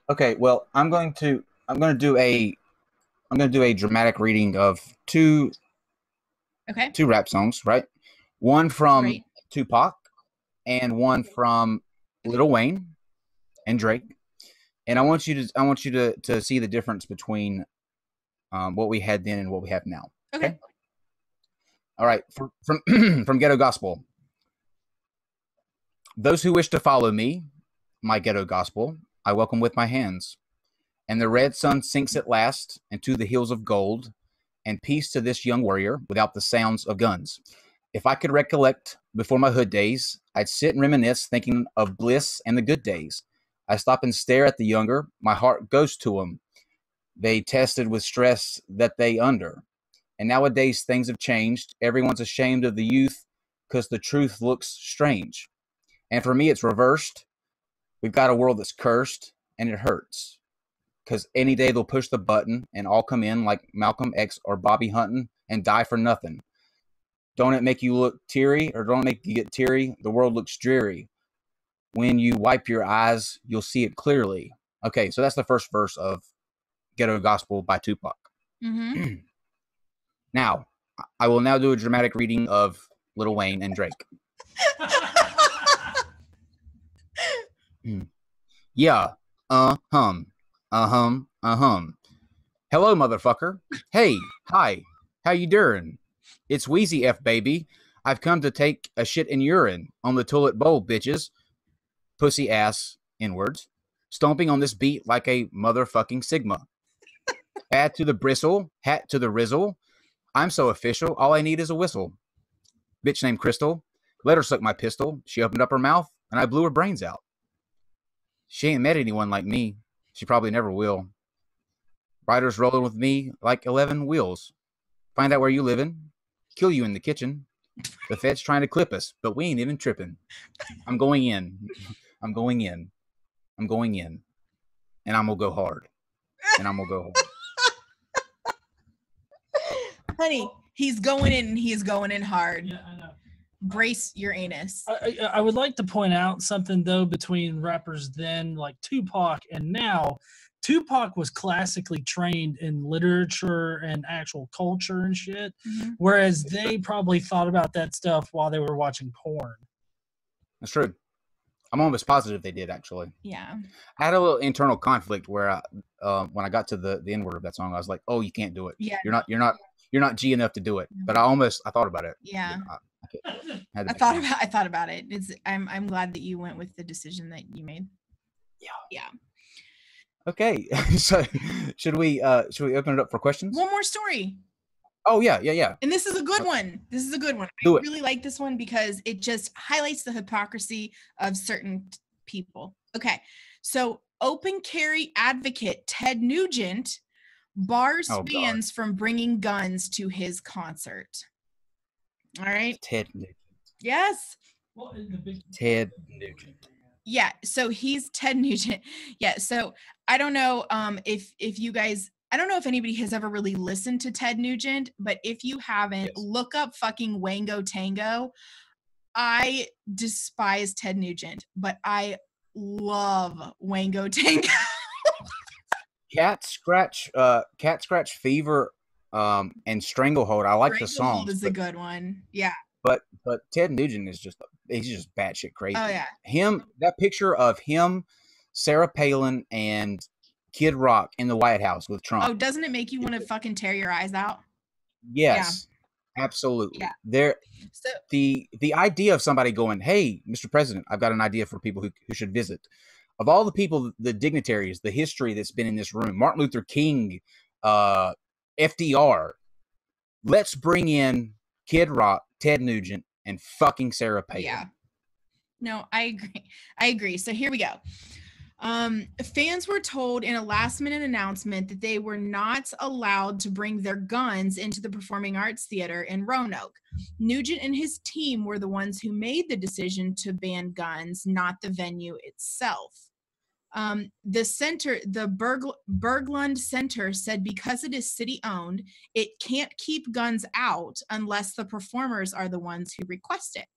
Okay, well, I'm going to do a dramatic reading of two rap songs, right? One from Tupac and one from Lil Wayne and Drake. And I want you to see the difference between what we had then and what we have now. Okay. All right, from Ghetto Gospel. Those who wish to follow me, my ghetto gospel, I welcome with my hands. And the red sun sinks at last into the hills of gold, and peace to this young warrior without the sounds of guns. If I could recollect before my hood days, I'd sit and reminisce, thinking of bliss and the good days. I stop and stare at the younger, my heart goes to them. They tested with stress that they under. And nowadays things have changed. Everyone's ashamed of the youth because the truth looks strange. And for me, it's reversed. We've got a world that's cursed, and it hurts. Because any day they'll push the button and all come in like Malcolm X or Bobby Hunting and die for nothing. Don't it make you look teary, or don't it make you get teary? The world looks dreary. When you wipe your eyes, you'll see it clearly. Okay, so that's the first verse of Ghetto Gospel by Tupac. Now, I will now do a dramatic reading of Lil Wayne and Drake. Yeah, Hello, motherfucker. Hey, hi, how you doing? It's Wheezy F, baby. I've come to take a shit in urine on the toilet bowl, bitches. Pussy ass, inwards. Stomping on this beat like a motherfucking Sigma. Add to the bristle, hat to the rizzle. I'm so official, all I need is a whistle. Bitch named Crystal. Let her suck my pistol. She opened up her mouth, and I blew her brains out. She ain't met anyone like me. She probably never will. Riders rolling with me like 11 wheels. Find out where you livin'. Kill you in the kitchen. The Fed's trying to clip us, but we ain't even tripping. I'm going in. I'm going in. I'm going in. And I'm going to go hard. And I'm going to go hard. Honey, he's going in and he's going in hard. Yeah, I know. Brace your anus. I would like to point out something, though, between rappers then, like Tupac, and now. Tupac was classically trained in literature and actual culture and shit, whereas they probably thought about that stuff while they were watching porn. That's true. I'm almost positive they did, actually. Yeah. I had a little internal conflict where when I got to the end word of that song, I was like, "Oh, you can't do it. Yeah. You're not G enough to do it." But I thought about it. Yeah. I thought about it. I'm glad that you went with the decision that you made. Yeah. Okay. So should we open it up for questions? One more story. Oh yeah. And this is a good one. I really like this one because it just highlights the hypocrisy of certain people. Okay. So open carry advocate Ted Nugent bars fans from bringing guns to his concert. All right. Ted Nugent. Yes. Ted Nugent. Yeah. So he's Ted Nugent. Yeah. So I don't know if you guys, I don't know if anybody has ever really listened to Ted Nugent, but if you haven't, look up fucking Wango Tango. I despise Ted Nugent, but I love Wango Tango. Cat Scratch Fever, and Stranglehold. I like the songs. Is a good one. Yeah. But Ted Nugent is he's just batshit crazy. Oh yeah. That picture of him, Sarah Palin, and Kid Rock in the White House with Trump. Oh, doesn't it make you want to fucking tear your eyes out? Yes. Yeah. Absolutely. Yeah. The idea of somebody going, "Hey, Mr. President, I've got an idea for people who should visit." Of all the people, the dignitaries, the history that's been in this room, Martin Luther King, FDR, let's bring in Kid Rock, Ted Nugent, and fucking Sarah Palin. Yeah. No, I agree. So here we go. Fans were told in a last-minute announcement that they were not allowed to bring their guns into the Performing Arts Theater in Roanoke. Nugent and his team were the ones who made the decision to ban guns, not the venue itself. The center, the Berglund Center, said because it is city-owned, it can't keep guns out unless the performers are the ones who request it.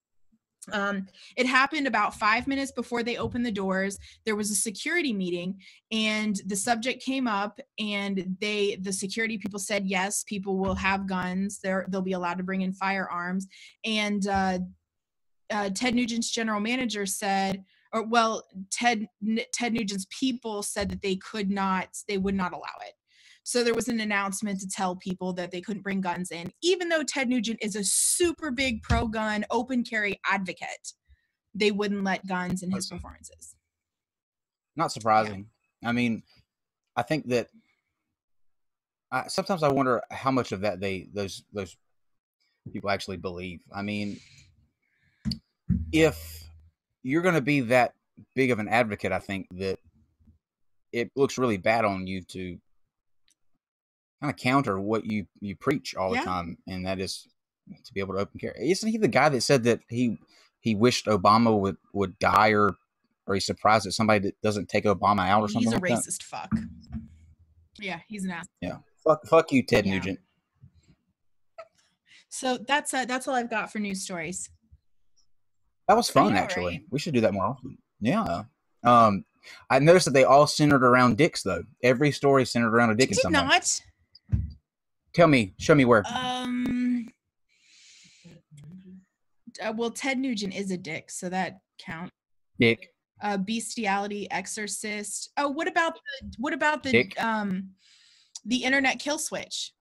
It happened about 5 minutes before they opened the doors. There was a security meeting and the subject came up, and the security people said, yes, people will have guns. They'll be allowed to bring in firearms. And Ted Nugent's general manager said, Ted Nugent's people said that they would not allow it. So there was an announcement to tell people that they couldn't bring guns in, even though Ted Nugent is a super big pro-gun, open carry advocate. They wouldn't let guns in his performances. Not surprising. Yeah. I mean, I think that sometimes I wonder how much of that those people actually believe. I mean, if you're going to be that big of an advocate, I think that it looks really bad on you to kind of counter what you preach all the time, and that is to be able to open carry. Isn't he the guy that said that he wished Obama would die, or he's surprised that somebody that doesn't take Obama out or something? He's a like racist that? fuck. Yeah, he's an ass. Yeah, fuck you, Ted Nugent. So that's all I've got for news stories. That was fun, actually. Right? We should do that more often. Yeah. I noticed that they all centered around dicks, though. Every story centered around a dick in some way. Not. Show me where. Well, Ted Nugent is a dick, so that counts. Dick. Bestiality, Exorcist. Oh, what about the dick. The internet kill switch?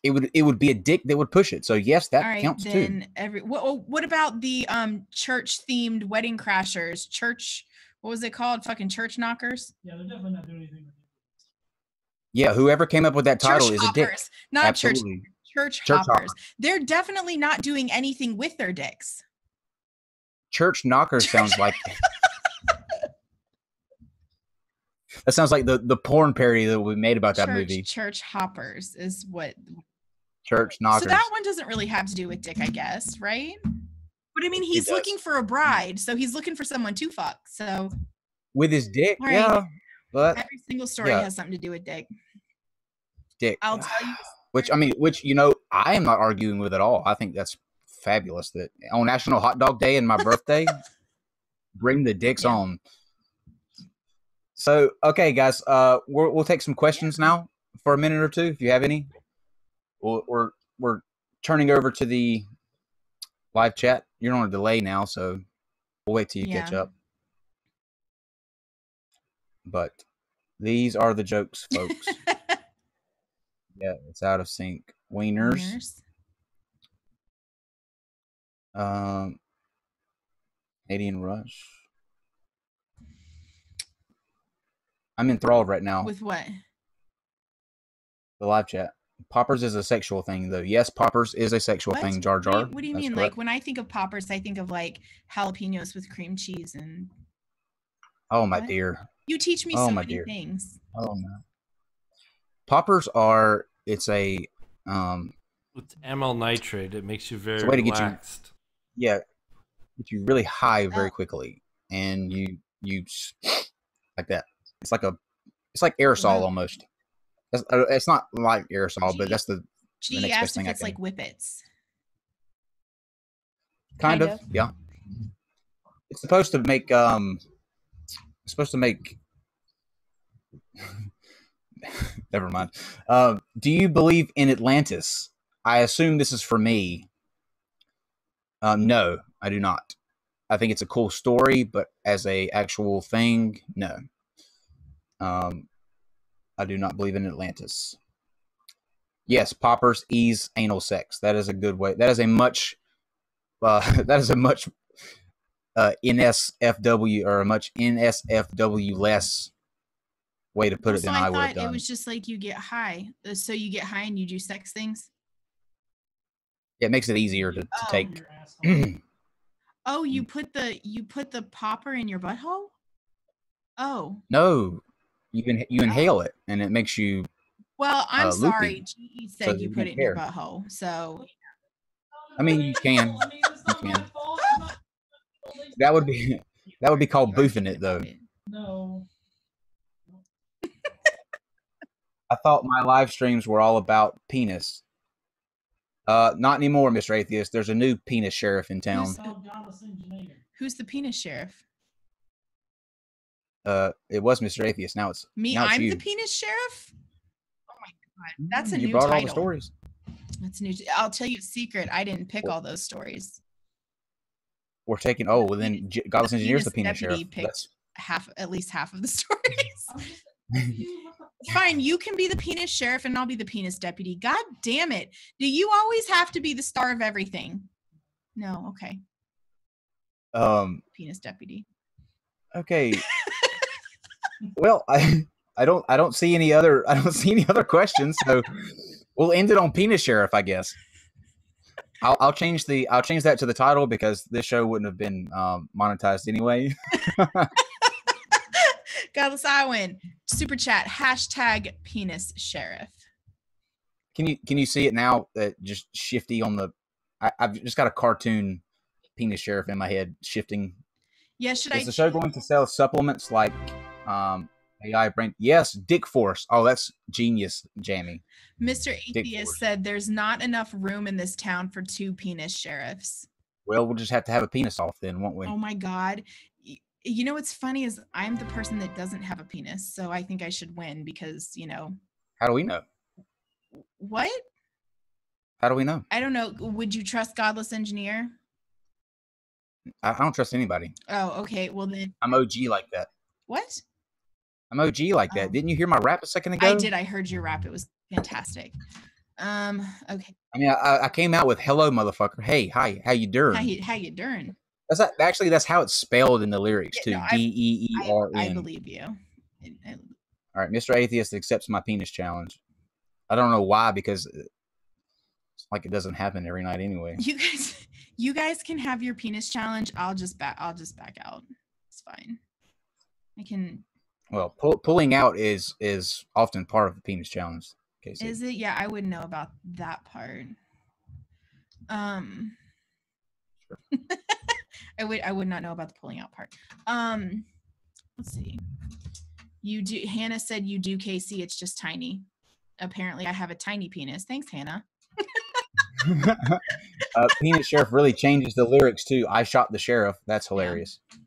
It would be a dick that would push it. So yes, that counts too. What about the church themed wedding crashers? What was it called? Fucking church knockers? Yeah, they're definitely not doing anything with it. Yeah, whoever came up with that title church is hoppers, a dick. Not Absolutely. Church hoppers. They're definitely not doing anything with their dicks. Church knockers sounds like that sounds like the porn parody that we made about that movie. Church hoppers is what. Church knockers. So that one doesn't really have to do with dick, I guess, right? But I mean, he's looking for a bride, so he's looking for someone to fuck. So with his dick, right. Yeah. But every single story has something to do with dick. Dick. I'll tell you. Which I am not arguing with at all. I think that's fabulous that on National Hot Dog Day and my birthday, bring the dicks on. So, okay, guys, we'll take some questions now for a minute or two, if you have any. We're turning over to the live chat. You're on a delay now, so we'll wait till you catch up. But these are the jokes, folks. Yeah, it's out of sync. Wieners. Canadian Rush. I'm enthralled right now. With what? The live chat. Poppers is a sexual thing, though. Yes, poppers is a sexual What? thing. Jar Jar. What do you That's mean? correct. Like when I think of poppers, I think of like jalapenos with cream cheese and. Oh my What? dear. You teach me Oh so my many dear. things. Oh no. Poppers are. It's a. It's amyl nitrate. It makes you very a way to relaxed. Get you really high very Oh. quickly, and you like that. It's like aerosol Wow. almost. It's not like aerosol, but that's the She next best asked if thing I it's can. like whippets. Kind of, yeah. It's supposed to make never mind. Do you believe in Atlantis? I assume this is for me. No, I do not. I think it's a cool story, but as a actual thing, no. I do not believe in Atlantis. Yes, poppers ease anal sex. That is a good way. That is a much NSFW or a much NSFW less way to put it than I would have done. It was just like you get high. So you get high and you do sex things? Yeah, it makes it easier to take. Oh, you put the popper in your butthole? Oh. No, you inhale it and it makes you. Well, I'm sorry. Loopy, GE said so you you put don't it in your care. butthole. So I mean, you can. You can. That would be called boofing it, though. No. I thought my live streams were all about penis. Not anymore, Mr. Atheist. There's a new penis sheriff in town. Who's the penis sheriff? It was Mr. Atheist. Now it's Me. Now it's I'm you. the penis sheriff. Oh my god, that's a You new brought title. all the stories. That's new. I'll tell you a secret. I didn't pick all those stories. We're taking. Oh, well then, Godless Engineer's the penis deputy sheriff. picked at least half of the stories. Fine, you can be the penis sheriff and I'll be the penis deputy. God damn it. Do you always have to be the star of everything? No, okay. Penis deputy. Okay. Well, I don't see any other questions, so we'll end it on penis sheriff, I guess. I'll change that to the title because this show wouldn't have been monetized anyway. Godless Iwin, super chat, hashtag penis sheriff. Can you see it now? That just shifty on the. I've just got a cartoon penis sheriff in my head shifting. Yeah, Is the show going to sell supplements like AI brain? Yes, Dick Force. Oh, that's genius, Jamie. Mr. Atheist said there's not enough room in this town for 2 penis sheriffs. Well, we'll just have to have a penis off then, won't we? Oh my god. You know what's funny is I'm the person that doesn't have a penis, so I think I should win because, How do we know? What? How do we know? I don't know. Would you trust Godless Engineer? I don't trust anybody. Oh, okay. Well then I'm OG like that. What? I'm OG like that. Didn't you hear my rap a second ago? I did. I heard your rap. It was fantastic. Okay. I mean, I came out with "Hello, motherfucker." Hey, hi, how you doing? How you doing? That's how it's spelled in the lyrics too. No, DEERN. I believe you. All right, Mr. Atheist accepts my penis challenge. I don't know why, because it's like it doesn't happen every night anyway. You guys can have your penis challenge. I'll just back out. It's fine. I can. Well, pulling out is often part of the penis challenge. Casey. Is it? Yeah, I wouldn't know about that part. Sure. I would not know about the pulling out part. Let's see. You do. Hannah said you do, Casey. It's just tiny. Apparently, I have a tiny penis. Thanks, Hannah. Penis sheriff really changes the lyrics too. I shot the sheriff. That's hilarious. Yeah.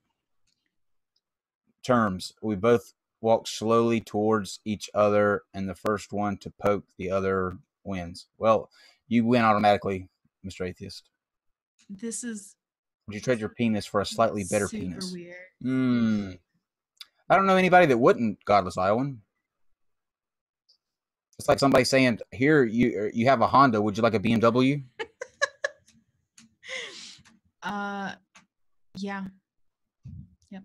Terms. We both walk slowly towards each other, and the first one to poke the other wins. Well, you win automatically, Mr. Atheist. This is. Would you trade your penis for a slightly better penis? Super weird. I don't know anybody that wouldn't, Godless Iowan. It's like somebody saying, "Here, you have a Honda. Would you like a BMW?" Yeah. Yep.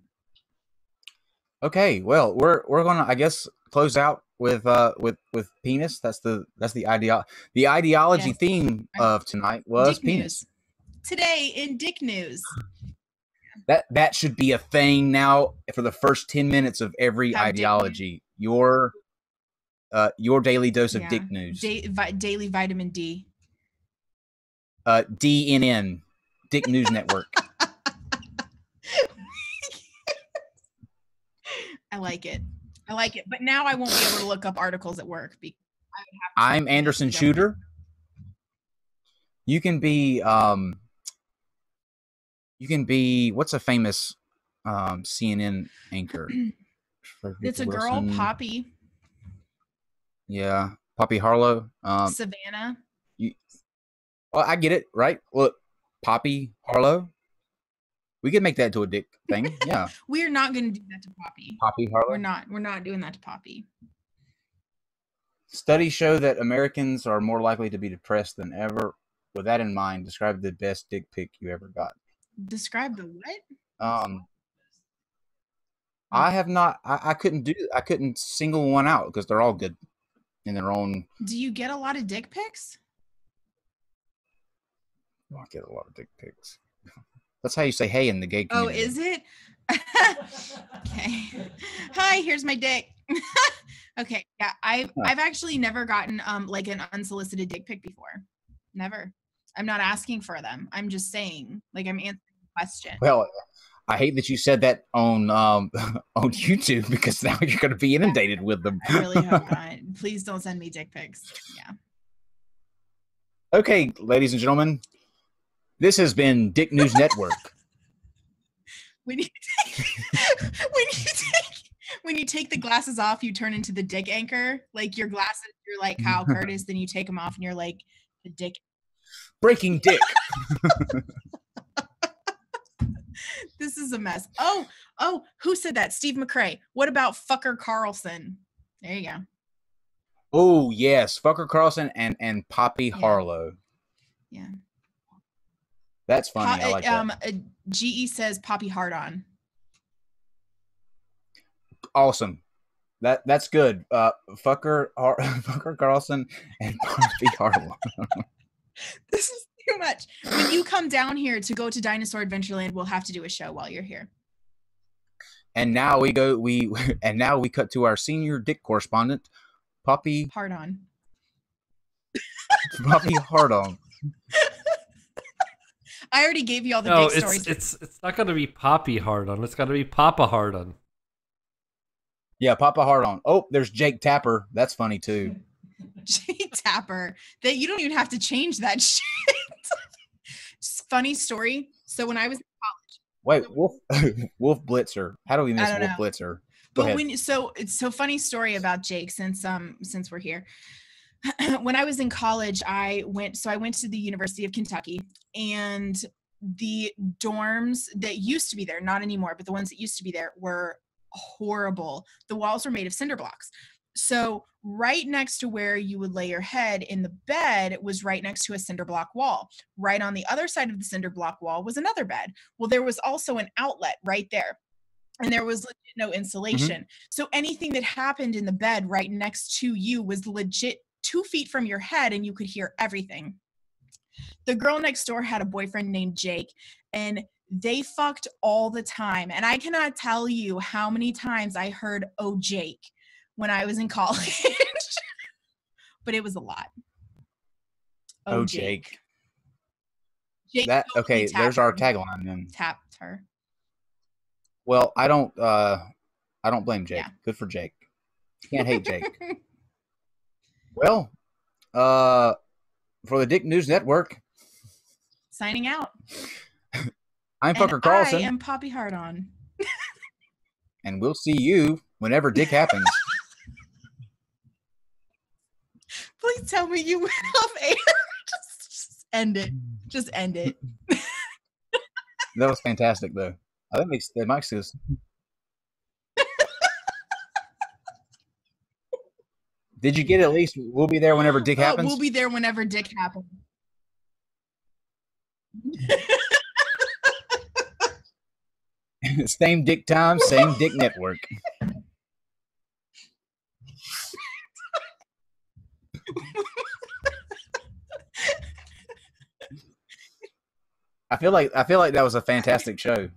Okay, well, we're gonna, I guess, close out with penis. That's the ideology Yes. theme of tonight was Dick penis. news. Today in Dick News. That should be a thing now for the first 10 minutes of every Have dick ideology. Your daily dose of dick news. Daily vitamin D. DNN, Dick News Network. I like it. But now I won't be able to look up articles at work because I'm Anderson Shooter. You can be what's a famous CNN anchor? It's a girl, Poppy. Yeah, Poppy Harlow. Savannah. Well, I get it, right? Well, Poppy Harlow. We could make that to a dick thing. Yeah. We're not going to do that to Poppy. Poppy Harlow. We're not doing that to Poppy. Studies show that Americans are more likely to be depressed than ever. With that in mind, describe the best dick pic you ever got. Describe the what? I have not. I couldn't single one out because they're all good in their own. Do you get a lot of dick pics? I get a lot of dick pics. That's how you say hey in the gay community. Oh, is it? Okay. Hi, here's my dick. Okay. Yeah, I've actually never gotten like an unsolicited dick pic before. Never. I'm not asking for them. I'm just saying, like, I'm answering the question. Well, I hate that you said that on on YouTube because now you're going to be inundated with them. I really hope not. Please don't send me dick pics. Yeah. Okay, ladies and gentlemen, this has been Dick News Network. When you take the glasses off, you turn into the dick anchor. Like your glasses, you're like Kyle Curtis. Then you take them off, and you're like the dick. Breaking dick. This is a mess. Oh, who said that? Steve McRae. What about Fucker Carlson? There you go. Oh yes, Fucker Carlson and Poppy Harlow. Yeah. That's funny. I like that. GE says Poppy hard on. Awesome. That's good. Fucker Carlson and Poppy Harlow. This is too much. When you come down here to go to Dinosaur Adventureland, we'll have to do a show while you're here. And now we cut to our senior dick correspondent, Poppy hard on. Poppy hard on. I already gave you all the dick stories. It's not going to be Poppy hard on. It's got to be Papa hard on. Yeah, Papa hard on. Oh, there's Jake Tapper. That's funny too. Jake Tapper. That you don't even have to change that shit. Funny story. So when I was in college. Wait, Wolf Blitzer. How do we miss Wolf Blitzer? So funny story about Jake since we're here. When I was in college, I went to the University of Kentucky, and the dorms that used to be there, not anymore, but the ones that used to be there were horrible. The walls were made of cinder blocks. So right next to where you would lay your head in the bed was right next to a cinder block wall. Right on the other side of the cinder block wall was another bed. Well, there was also an outlet right there. And there was legit no insulation. Mm-hmm. So anything that happened in the bed right next to you was legit 2 feet from your head, and you could hear everything. The girl next door had a boyfriend named Jake, and they fucked all the time. And I cannot tell you how many times I heard, "Oh, Jake," when I was in college. But it was a lot. Oh, Jake. Jake okay, there's our tagline then. Tapped her. Well, I don't blame Jake. Yeah. Good for Jake. Can't hate Jake. Well, for the Dick News Network. Signing out. I'm Fucker Carlson. I am Poppy Hardon. And we'll see you whenever Dick happens. Please tell me you went off air. Just end it. Just end it. That was fantastic, though. I think they might see us. Did you get at least we'll be there whenever Dick happens? We'll be there whenever Dick happens. Same dick time, same dick network. I feel like that was a fantastic show.